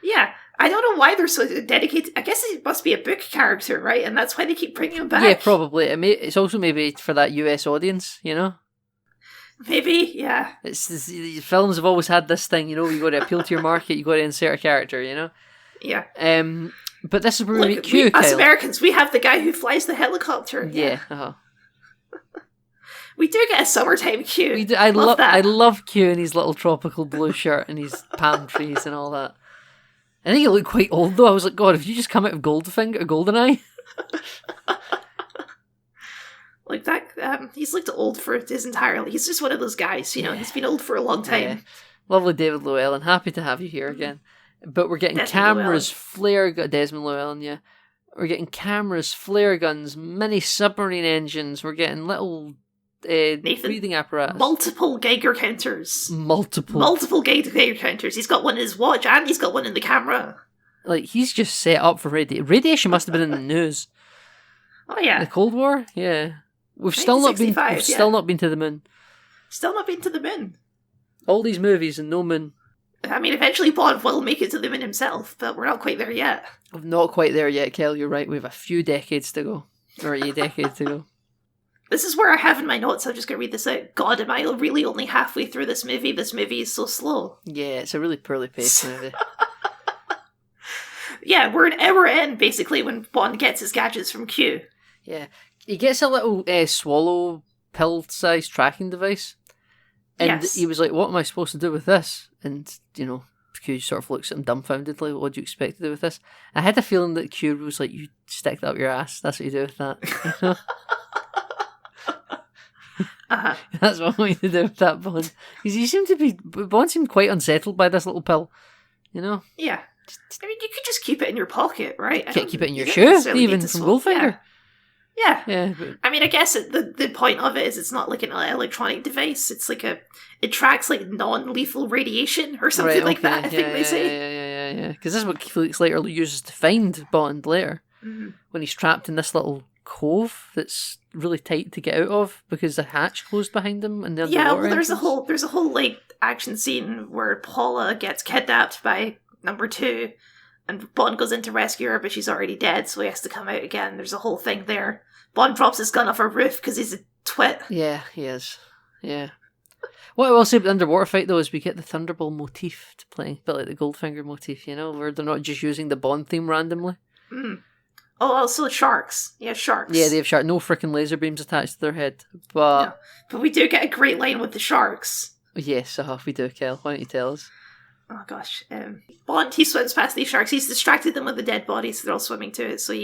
Yeah. I don't know why they're so dedicated. I guess it must be a book character, right? And that's why they keep bringing him back. Yeah, probably. It's also maybe for that US audience, you know? Maybe, yeah. Films have always had this thing, you know, you got to appeal to your market, you got to insert a character, you know? Yeah. But this is where we meet Look, Q, us Kyle. Americans, we have the guy who flies the helicopter. Yeah. Uh-huh. We do get a summertime Q. We do, I love that. I love Q in his little tropical blue shirt and his palm trees and all that. I think he looked quite old though. I was like, God, have you just come out of GoldenEye? Like that, he's looked old for his entire life. He's just one of those guys, you know. He's been old for a long time. Yeah. Lovely David Llewellyn. Happy to have you here again. But we're getting Desmond cameras, Desmond Llewellyn, yeah. We're getting cameras, flare guns, mini submarine engines. We're getting little breathing apparatus. Multiple Geiger counters. Multiple. Geiger counters. He's got one in his watch and he's got one in the camera. Like, he's just set up for radiation. Radiation must have been in the news. Oh yeah. The Cold War? Yeah. We've still not been to the moon. Still not been to the moon. All these movies and no moon. I mean, eventually Bond will make it to the moon himself, but we're not quite there yet. We're not quite there yet, Kel. You're right. We have a few decades to go. Or a decade to go. This is where I have in my notes. I'm just going to read this out. God, am I really only halfway through this movie? This movie is so slow. Yeah, it's a really poorly paced movie. Yeah, we're an hour in, basically, when Bond gets his gadgets from Q. Yeah. He gets a little swallow pill-sized tracking device. And Yes. he was like, what am I supposed to do with this? And, you know, Q sort of looks at him dumbfounded, like, what do you expect to do with this? I had a feeling that Q was like, you stick that up your ass. That's what you do with that. You know? Uh-huh. That's what I want you to do with that, Bond. Because Bond seemed quite unsettled by this little pill. You know? Yeah. I mean, you could just keep it in your pocket, right? Keep it in your you shoe, don't necessarily even need to from swap. Goldfinger. Yeah. Yeah, but I mean, I guess the point of it is it's not like an electronic device. It's like it tracks like non-lethal radiation or something right, like okay. that, I think they say. Yeah. Because this is what Felix Leiter uses to find Bond later. Mm-hmm. When he's trapped in this little cove that's really tight to get out of because the hatch closed behind him and the Yeah, underwater well, there's entrance. a whole like action scene where Paula gets kidnapped by number 2, and Bond goes in to rescue her, but she's already dead, so he has to come out again. There's a whole thing there. Bond drops his gun off a roof because he's a twit. Yeah, he is. Yeah. What I will say about the underwater fight, though, is we get the Thunderball motif to play. A bit like the Goldfinger motif, you know, where they're not just using the Bond theme randomly. Mm. Oh, also sharks. Yeah, sharks. Yeah, they have sharks. No freaking laser beams attached to their head. But No. But we do get a great line with the sharks. yes, we do, Kel. Why don't you tell us? Oh gosh. Bond, he swims past these sharks. He's distracted them with the dead bodies, so they're all swimming to it. So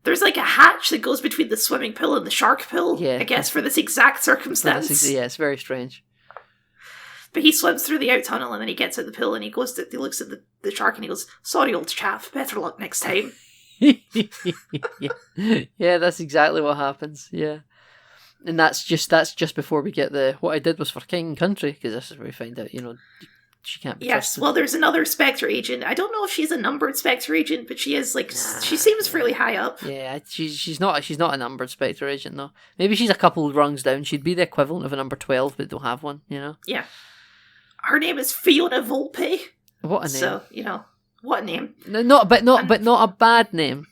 there's like a hatch that goes between the swimming pool and the shark pool, Yeah. I guess, for this exact circumstance. Yeah, it's very strange. But he swims through the out tunnel and then he gets out the pool and he looks at the shark and he goes, "Sorry, old chap, better luck next time." Yeah, that's exactly what happens. Yeah, and that's just before we get the what I did was for king and country, because this is where we find out, you know, she can't be Yes, trusted. well, there's another Spectre agent. I don't know if she's a numbered Spectre agent, but she is like she seems fairly high up. Yeah, she's not a numbered Spectre agent though. Maybe she's a couple rungs down. She'd be the equivalent of a number 12, but don't have one. You know. Yeah, her name is Fiona Volpe. What a name! So you know, what a name. No, not a bad name.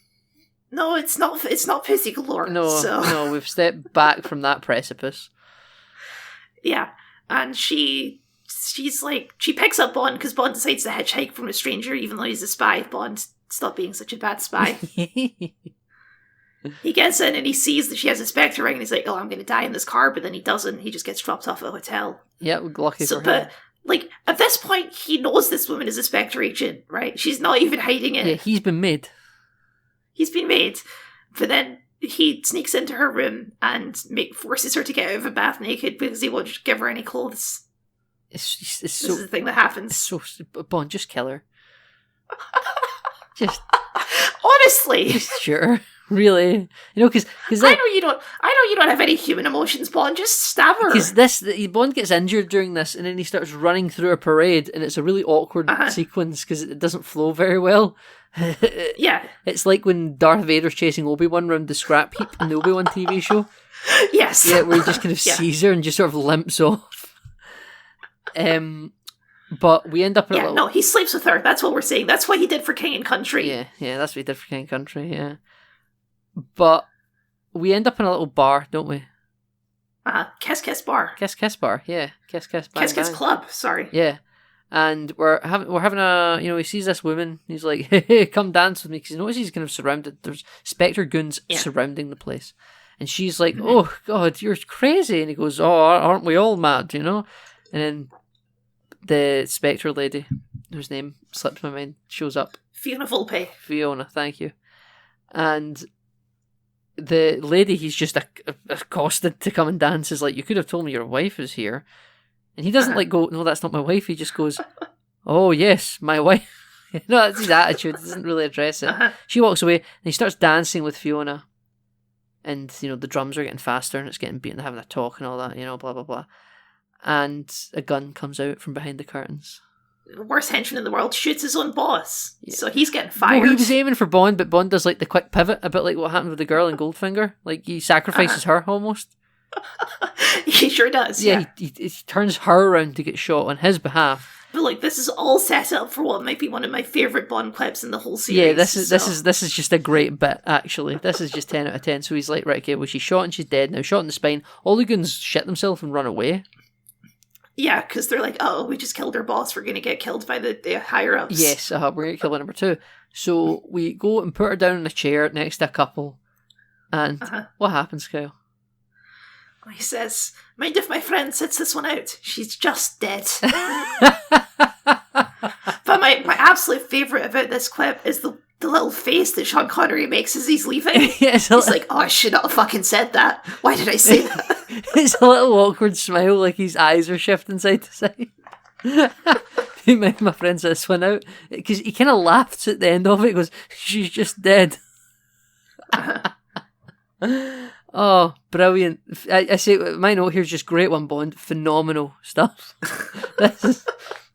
No, it's not. It's not Pussy Galore. No, we've stepped back from that precipice. Yeah, and she's like, she picks up Bond because Bond decides to hitchhike from a stranger, even though he's a spy. Bond, stop being such a bad spy. He gets in and he sees that she has a Spectre ring, and he's like, "Oh, I'm going to die in this car," but then he doesn't. He just gets dropped off at a hotel. Yeah, lucky for him. But like at this point, he knows this woman is a Spectre agent, right? She's not even hiding it. Yeah, he's been made. He's been made, but then he sneaks into her room and forces her to get out of a bath naked because he won't give her any clothes. It's This so is the thing that happens. it's so Bond, just kill her. Just Honestly, sure, really, you know, because I know you don't have any human emotions, Bond. Just stab her. Bond gets injured during this, and then he starts running through a parade, and it's a really awkward sequence because it doesn't flow very well. Yeah. It's like when Darth Vader's chasing Obi-Wan around the scrap heap in the Obi-Wan TV show. Yes. Yeah, where he just kind of sees her and just sort of limps off. But we end up in a little... No, he sleeps with her. That's what we're saying. That's what he did for King and Country. Yeah, that's what he did for King and Country, yeah. But we end up in a little bar, don't we? Kiss Kiss Bar. Kiss Kiss Bar, yeah. Kiss Kiss Bang Kiss Kiss Bang. Club, sorry. Yeah. And we're having a, you know, he sees this woman. He's like, hey, come dance with me. Because he notices he's kind of surrounded. There's Spectre goons surrounding the place. And she's like, oh, God, you're crazy. And he goes, oh, aren't we all mad, you know? And then the Spectre lady, whose name slips my mind, shows up. Fiona Volpe. Fiona, thank you. And the lady he's just accosted to come and dance is like, you could have told me your wife is here. And he doesn't like go, no, that's not my wife. He just goes, oh, yes, my wife. No, that's his attitude. He doesn't really address it. She walks away and he starts dancing with Fiona. And, you know, the drums are getting faster and it's getting beaten, having a talk and all that, you know, blah, blah, blah. And a gun comes out from behind the curtains. The worst henchman in the world shoots his own boss. Yeah. So he's getting fired. Well, he was aiming for Bond, but Bond does like the quick pivot, a bit like what happened with the girl in Goldfinger. Like he sacrifices her almost. He sure does. Yeah, he turns her around to get shot on his behalf. But like, this is all set up for what might be one of my favourite Bond clips in the whole series. Yeah, this is just a great bit. Actually, this is just 10 out of 10. So he's like, right, okay, well she's shot and she's dead now. Shot in the spine. All the goons shit themselves and run away. Yeah, because they're like, oh, we just killed our boss. We're going to get killed by the higher ups. Yes, we're going to kill by number 2. So we go and put her down in a chair next to a couple. And what happens, Kyle? He says, mind if my friend sits this one out? She's just dead. But my absolute favourite about this clip is the little face that Sean Connery makes as he's leaving. He's like, oh, I should not have fucking said that. Why did I say that? It's a little awkward smile, like his eyes are shifting side to side. My friend said this one out. Because he kind of laughs at the end of it. He goes, she's just dead. Oh, brilliant. I say, my note here is just great one, Bond. Phenomenal stuff.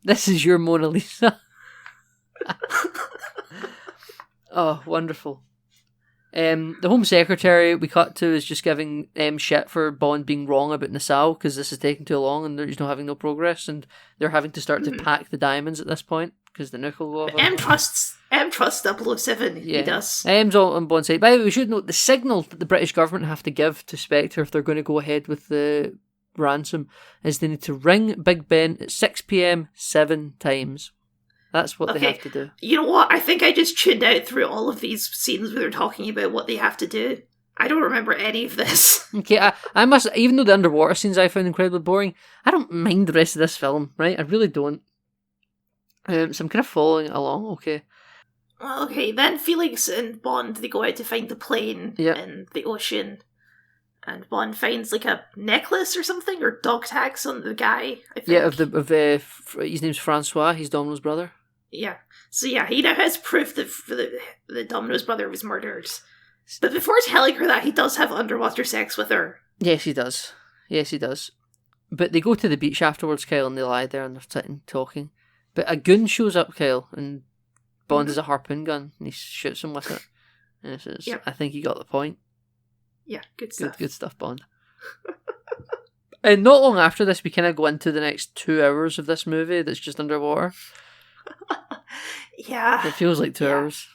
This is your Mona Lisa. Oh, wonderful. The Home Secretary we cut to is just giving shit for Bond being wrong about Nassau because this is taking too long and he's not having no progress and they're having to start to pack the diamonds at this point because the nuke will go off. M trusts 007, he does. M's all on Bond's side. By the way, we should note the signal that the British government have to give to Spectre if they're going to go ahead with the ransom is they need to ring Big Ben at 6 p.m. 7 times. That's what they have to do. You know what? I think I just tuned out through all of these scenes where they're talking about what they have to do. I don't remember any of this. Okay, I must, even though the underwater scenes I found incredibly boring, I don't mind the rest of this film, right? I really don't. So I'm kind of following it along, okay. Well, okay, then Felix and Bond, they go out to find the plane in the ocean. And Bond finds like a necklace or something, or dog tags on the guy, I think. Yeah, his name's Francois, he's Domino's brother. Yeah. So yeah, he now has proof that the Domino's brother was murdered. But before telling her that, he does have underwater sex with her. Yes, he does. But they go to the beach afterwards, Kyle, and they lie there and they're sitting talking. But a goon shows up, Kyle, and Bond has a harpoon gun, and he shoots him with it. And he says, I think you got the point. Yeah, good stuff. Good stuff, Bond. And not long after this, we kind of go into the next 2 hours of this movie that's just underwater. Yeah. It feels like 2 hours.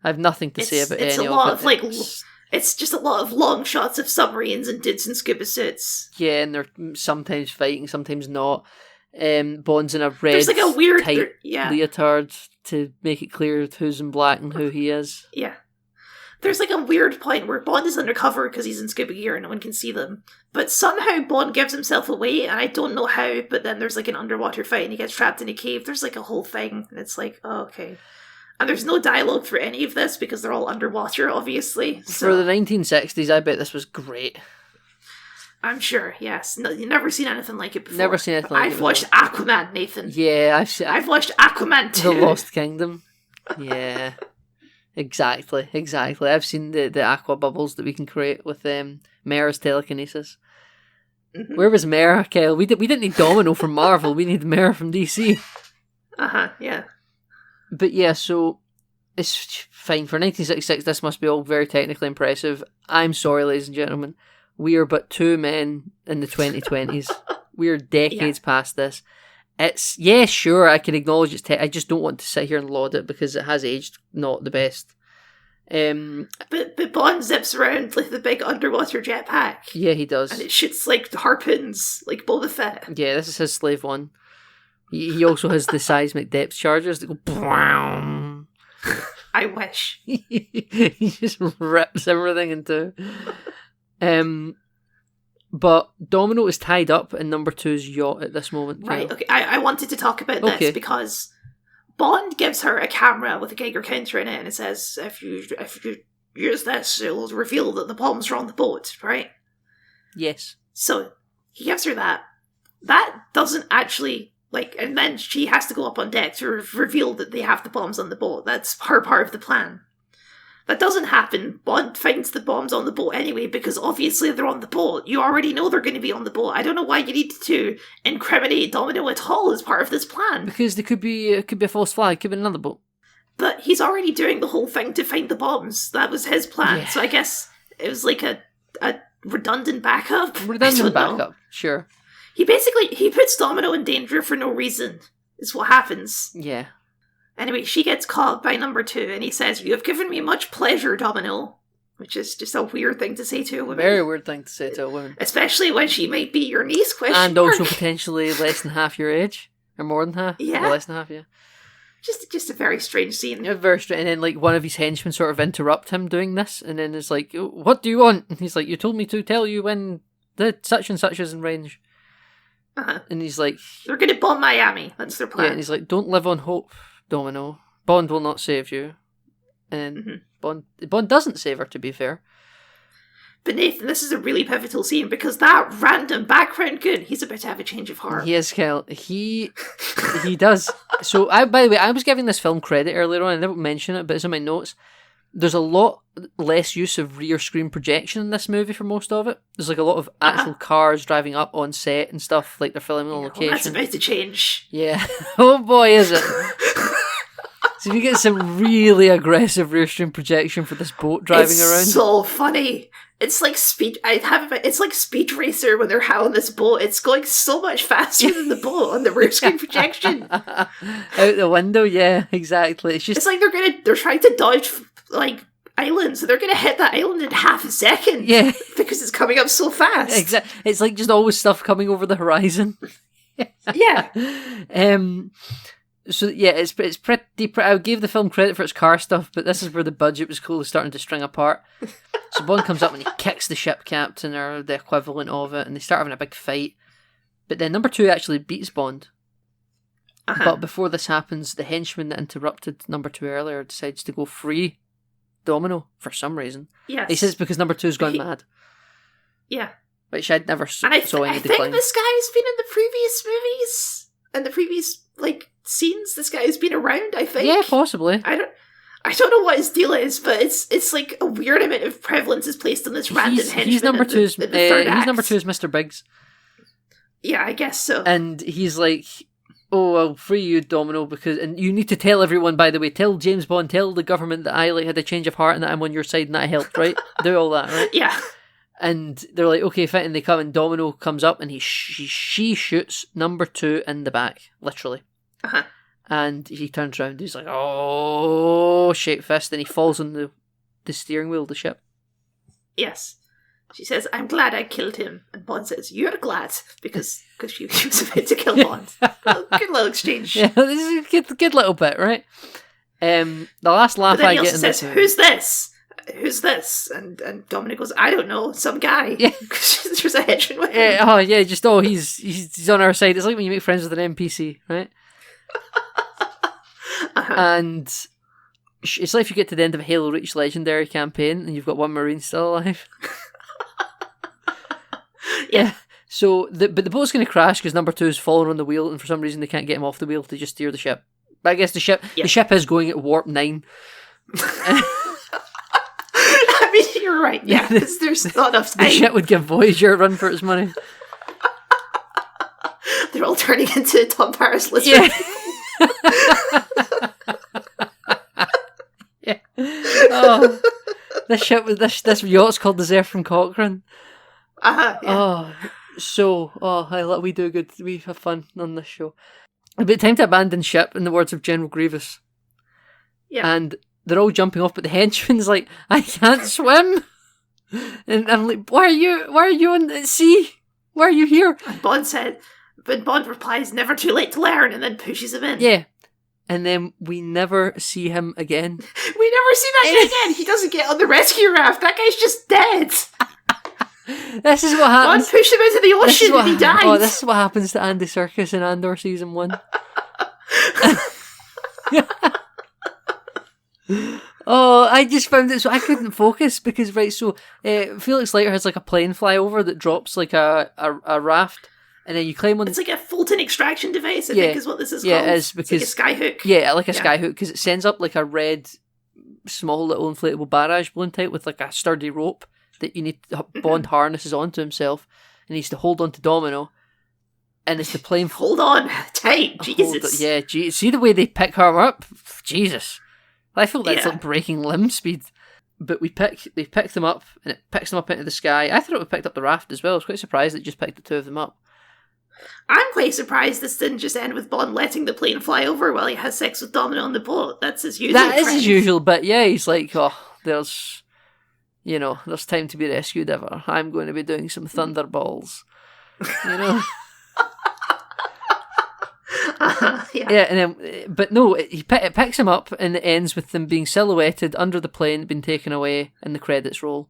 I have nothing to say about any of it. It's just a lot of long shots of submarines and dudes in scuba suits. Yeah, and they're sometimes fighting, sometimes not. Bond's in a red, there's like a weird tight leotard to make it clear who's in black and who he is. Yeah. There's like a weird point where Bond is undercover because he's in scuba gear and no one can see them. But somehow Bond gives himself away, and I don't know how, but then there's like an underwater fight and he gets trapped in a cave. There's like a whole thing, and it's like, oh, okay. And there's no dialogue for any of this because they're all underwater, obviously. So. For the 1960s, I bet this was great. I'm sure, yes. No, you've never seen anything like it before. Never seen anything like it before. I've watched Aquaman, Nathan. Yeah, I've watched Aquaman too. The Lost Kingdom. Yeah. Exactly. I've seen the aqua bubbles that we can create with Mera's telekinesis. Mm-hmm. Where was Mera, Kyle? We didn't need Domino from Marvel. We need Mera from DC. Yeah. But yeah, so it's fine. For 1966, this must be all very technically impressive. I'm sorry, ladies and gentlemen. We are but 2 men in the 2020s. We are decades past this. It's, sure, I can acknowledge it's I just don't want to sit here and laud it because it has aged not the best. But Bond zips around with the big underwater jetpack. Yeah, he does. And it shoots like harpoons, like Boba Fett. Yeah, this is his slave one. He also has the seismic depth charges that go. Brown. I wish. He just rips everything into. But Domino is tied up in number two's yacht at this moment. Right, Kyle. okay. I wanted to talk about this because Bond gives her a camera with a Geiger counter in it, and it says, if you use this, it'll reveal that the bombs are on the boat, right? Yes. So he gives her that. That doesn't actually, and then she has to go up on deck to reveal that they have the bombs on the boat. That's her part of the plan. That doesn't happen. Bond finds the bombs on the boat anyway, because obviously they're on the boat. You already know they're going to be on the boat. I don't know why you need to incriminate Domino at all as part of this plan. Because there could be a false flag, could be another boat. But he's already doing the whole thing to find the bombs. That was his plan. Yeah. So I guess it was like a redundant backup. Redundant backup, sure. He puts Domino in danger for no reason, is what happens. Yeah. Anyway, she gets caught by number two, and he says, "You have given me much pleasure, Domino," which is just a weird thing to say to a woman. Very weird thing to say to a woman. Especially when she might be your niece, and also potentially less than half your age. Or more than half. Yeah. Or less than half, yeah. Just a very strange scene. Yeah, very strange. And then, one of his henchmen sort of interrupt him doing this, and then it's like, "What do you want?" And he's like, "You told me to tell you when the such and such is in range." Uh-huh. And he's like... They're going to bomb Miami. That's their plan. Yeah, and he's like, "Don't live on hope, Domino. Bond will not save you." And Bond doesn't save her, to be fair. But Nathan, this is a really pivotal scene, because that random background goon, he's about to have a change of heart. He is, Kyle. He does. So, by the way, I was giving this film credit earlier on. I didn't mention it, but it's in my notes. There's a lot less use of rear screen projection in this movie for most of it. There's a lot of actual cars driving up on set and stuff, like they're filming on location. Well, that's about to change. Yeah. Oh boy, is it. So you get some really aggressive rear screen projection for this boat driving around. It's so funny. It's like it's like Speed Racer when they're on this boat. It's going so much faster than the boat on the rear screen projection. Out the window, yeah, exactly. It's like they're trying to dodge islands. They're gonna hit that island in half a second. Yeah, because it's coming up so fast. Exactly. It's like just always stuff coming over the horizon. Yeah. So yeah, it's pretty. I gave the film credit for its car stuff, but this is where the budget was cool, starting to string apart. So Bond comes up and he kicks the ship captain or the equivalent of it, and they start having a big fight. But then number two actually beats Bond. But before this happens, the henchman that interrupted number two earlier decides to go free Domino for some reason. Yes. He says because number two's gone mad. Yeah. Which I'd never saw any decline. I think this guy's been in the previous movies and the previous scenes. This guy's been around, I think. Yeah, possibly. I don't know what his deal is, but it's like a weird amount of prevalence is placed on this random henchman. He's number two's He's Mr. Biggs. Yeah, I guess so. And he's like, "Oh, I'll free you, Domino, and you need to tell everyone, by the way, tell James Bond, tell the government that I had a change of heart and that I'm on your side and that I helped, right? Do all that, right?" Yeah. And they're like, "Okay, fine." And they come and Domino comes up and she shoots number two in the back, literally. Uh-huh. And he turns around, he's like, "Oh, shake fist," and he falls on the steering wheel of the ship. Yes. She says, "I'm glad I killed him." And Bond says, "You're glad," because she was about to kill Bond. Good little exchange. Yeah, this is a good little bit, right? The last laugh I get in this movie. "Who's this? Who's this?" And Dominic goes, "I don't know, some guy." Yeah. There's a henchman with him. He's on our side. It's like when you make friends with an NPC, right? And it's like if you get to the end of a Halo Reach Legendary campaign and you've got one Marine still alive. Yeah. So, but the boat's going to crash because number two is falling on the wheel, and for some reason they can't get him off the wheel to just steer the ship. But I guess the ship is going at warp 9. I mean, you're right. Yeah, because there's not enough time. The ship would give Voyager a run for its money. They're all turning into Tom Paris lizards. Yeah. Oh, this yacht's called the Zephyr Cochrane. Yeah. We have fun on this show. But time to abandon ship, in the words of General Grievous. Yeah. And they're all jumping off, but the henchman's like, "I can't swim." And I'm like, why are you on the sea? Why are you here?" And Bond said, But Bond replies, "Never too late to learn," and then pushes him in. Yeah. And then we never see him again. We never see that guy again. He doesn't get on the rescue raft. That guy's just dead. This is what Bond happens. pushed him into the ocean and he died. Oh, this is what happens to Andy Serkis in Andor Season 1. Oh, I just found it so I couldn't focus because Felix Leiter has like a plane flyover that drops like a raft, and then you climb on. It's like a Fulton extraction device, I think is what this is called. Yeah, it is because it's like a skyhook. Yeah, like a skyhook because it sends up like a red, small little inflatable barrage balloon type with like a sturdy rope that you need. Bond harnesses onto himself and he needs to hold on to Domino, and it's the plane. Hold on, tight, Jesus. See the way they pick her up, Jesus. I feel that's like breaking limb speed. But they picked them up, and it picks them up into the sky. I thought it would have picked up the raft as well. I was quite surprised it just picked the two of them up. I'm quite surprised this didn't just end with Bond letting the plane fly over while he has sex with Domino on the boat. That's his usual That is trend. his usual, but yeah, he's like, oh, there's time to be rescued ever. I'm going to be doing some Thunderballs. You know? Yeah, and then, but no, it picks him up and it ends with them being silhouetted under the plane, been taken away, and the credits roll.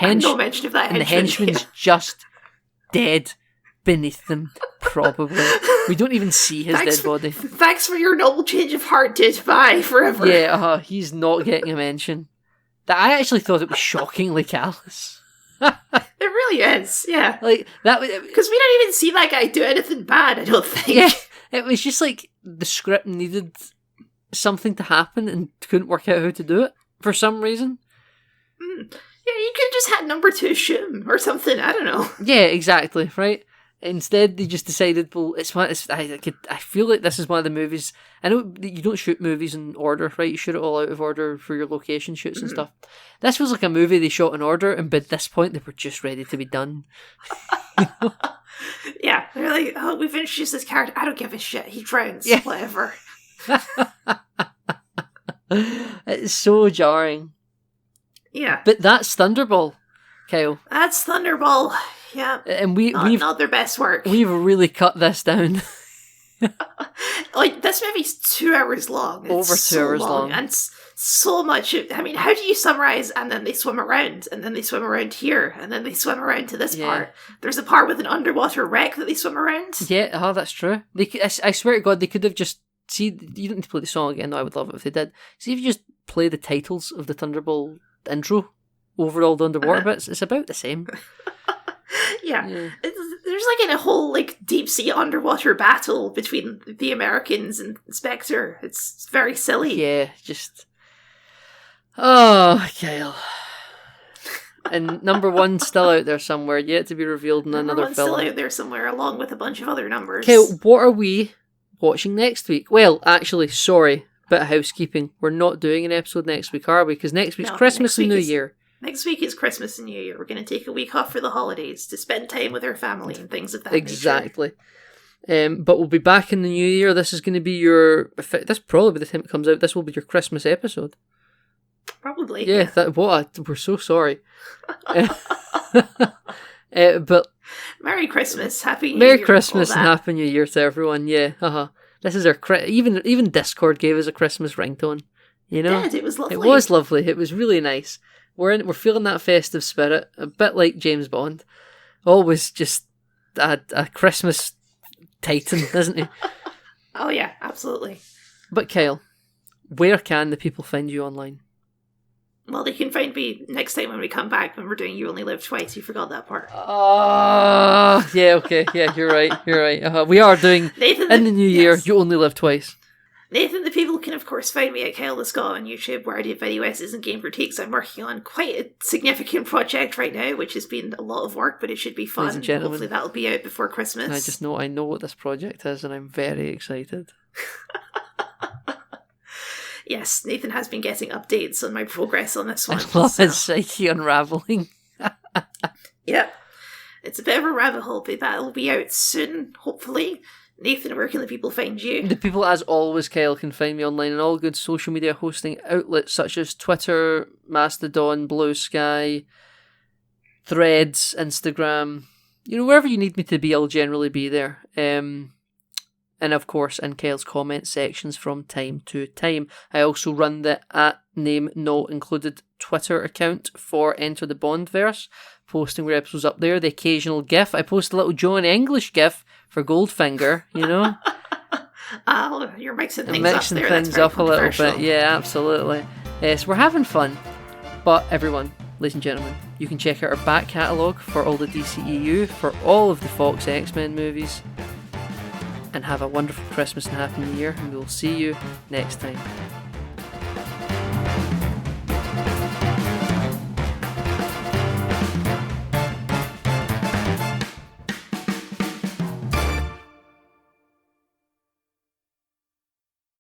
No mention of that and the henchman's just dead beneath them, probably. We don't even see his dead body. Thanks for your noble change of heart, dude. Bye, forever. Yeah, he's not getting a mention. That I actually thought it was shockingly callous. It really is, yeah. Like that because we don't even see that guy do anything bad, I don't think. Yeah, it was just like the script needed something to happen and couldn't work out how to do it for some reason. Yeah, you could have just had number 2 shoot him or something. I don't know. Yeah, exactly. Right. Instead, they just decided, well, I feel like this is one of the movies. I know you don't shoot movies in order, right? You shoot it all out of order for your location shoots and stuff. This was like a movie they shot in order, and by this point, they were just ready to be done. Yeah, they're like, oh, we've introduced this character. I don't give a shit. He drowns. Yeah. Whatever. It's so jarring. Yeah. But that's Thunderball, Kyle. That's Thunderball. Yeah. And we've not their best work. We've really cut this down. Like, this movie's 2 hours long. It's over 2 hours long. And so much. I mean, how do you summarize? And then they swim around, and then they swim around here, and then they swim around to this part. There's a part with an underwater wreck that they swim around. Yeah, that's true. I swear to God, they could have just... See, you don't need to play the song again, though. I would love it if they did. See if you just play the titles of the Thunderball intro over all the underwater bits. It's about the same. Yeah. There's like a whole like deep sea underwater battle between the Americans and Spectre. It's very silly. Yeah, just Kyle. And number 1 still out there somewhere, yet to be revealed in another film. Still out there somewhere, along with a bunch of other numbers. Kyle, what are we watching next week? Well, actually, sorry, bit of housekeeping. We're not doing an episode next week, are we? Because next week's Christmas and New Year. Next week is Christmas and New Year. We're going to take a week off for the holidays to spend time with our family and things of that nature. Exactly. But we'll be back in the New Year. This is going to be your... This probably by the time it comes out, this will be your Christmas episode. Probably. Yeah, we're so sorry. But Merry Christmas, Happy New Year. Merry Christmas and Happy New Year to everyone, yeah. This is our... Even Discord gave us a Christmas ringtone. You know? It did, it was lovely. It was lovely. It was really nice. We're feeling that festive spirit, a bit like James Bond. Always just a Christmas titan, isn't he? Oh yeah, absolutely. But Kyle, where can the people find you online? Well, they can find me next time when we come back when we're doing You Only Live Twice. You forgot that part. Yeah, okay. Yeah, you're right. We are doing, Nathan, in the new year, You Only Live Twice. Nathan, the people can of course find me at Kyle the Scott on YouTube, where I do video essays and game critiques. I'm working on quite a significant project right now, which has been a lot of work, but it should be fun. Ladies and gentlemen, hopefully that'll be out before Christmas. I know what this project is, and I'm very excited. Yes, Nathan has been getting updates on my progress on this one. I love his psyche unraveling. Yep. It's a bit of a rabbit hole, but that'll be out soon, hopefully. Nathan, where can the people find you? The people, as always, Kyle, can find me online on all good social media hosting outlets such as Twitter, Mastodon, Blue Sky, Threads, Instagram, wherever you need me to be, I'll generally be there. And of course, in Kyle's comment sections from time to time. I also run the @NameNotIncluded Twitter account for Enter the BondVerse, posting where episodes up there. The occasional GIF. I post a little John English GIF for Goldfinger, Oh, you're mixing things mixing up there. things up a little bit. Yeah, absolutely. So we're having fun. But everyone, ladies and gentlemen, you can check out our back catalogue for all the DCEU, for all of the Fox X-Men movies. And have a wonderful Christmas and Happy New Year, and we'll see you next time.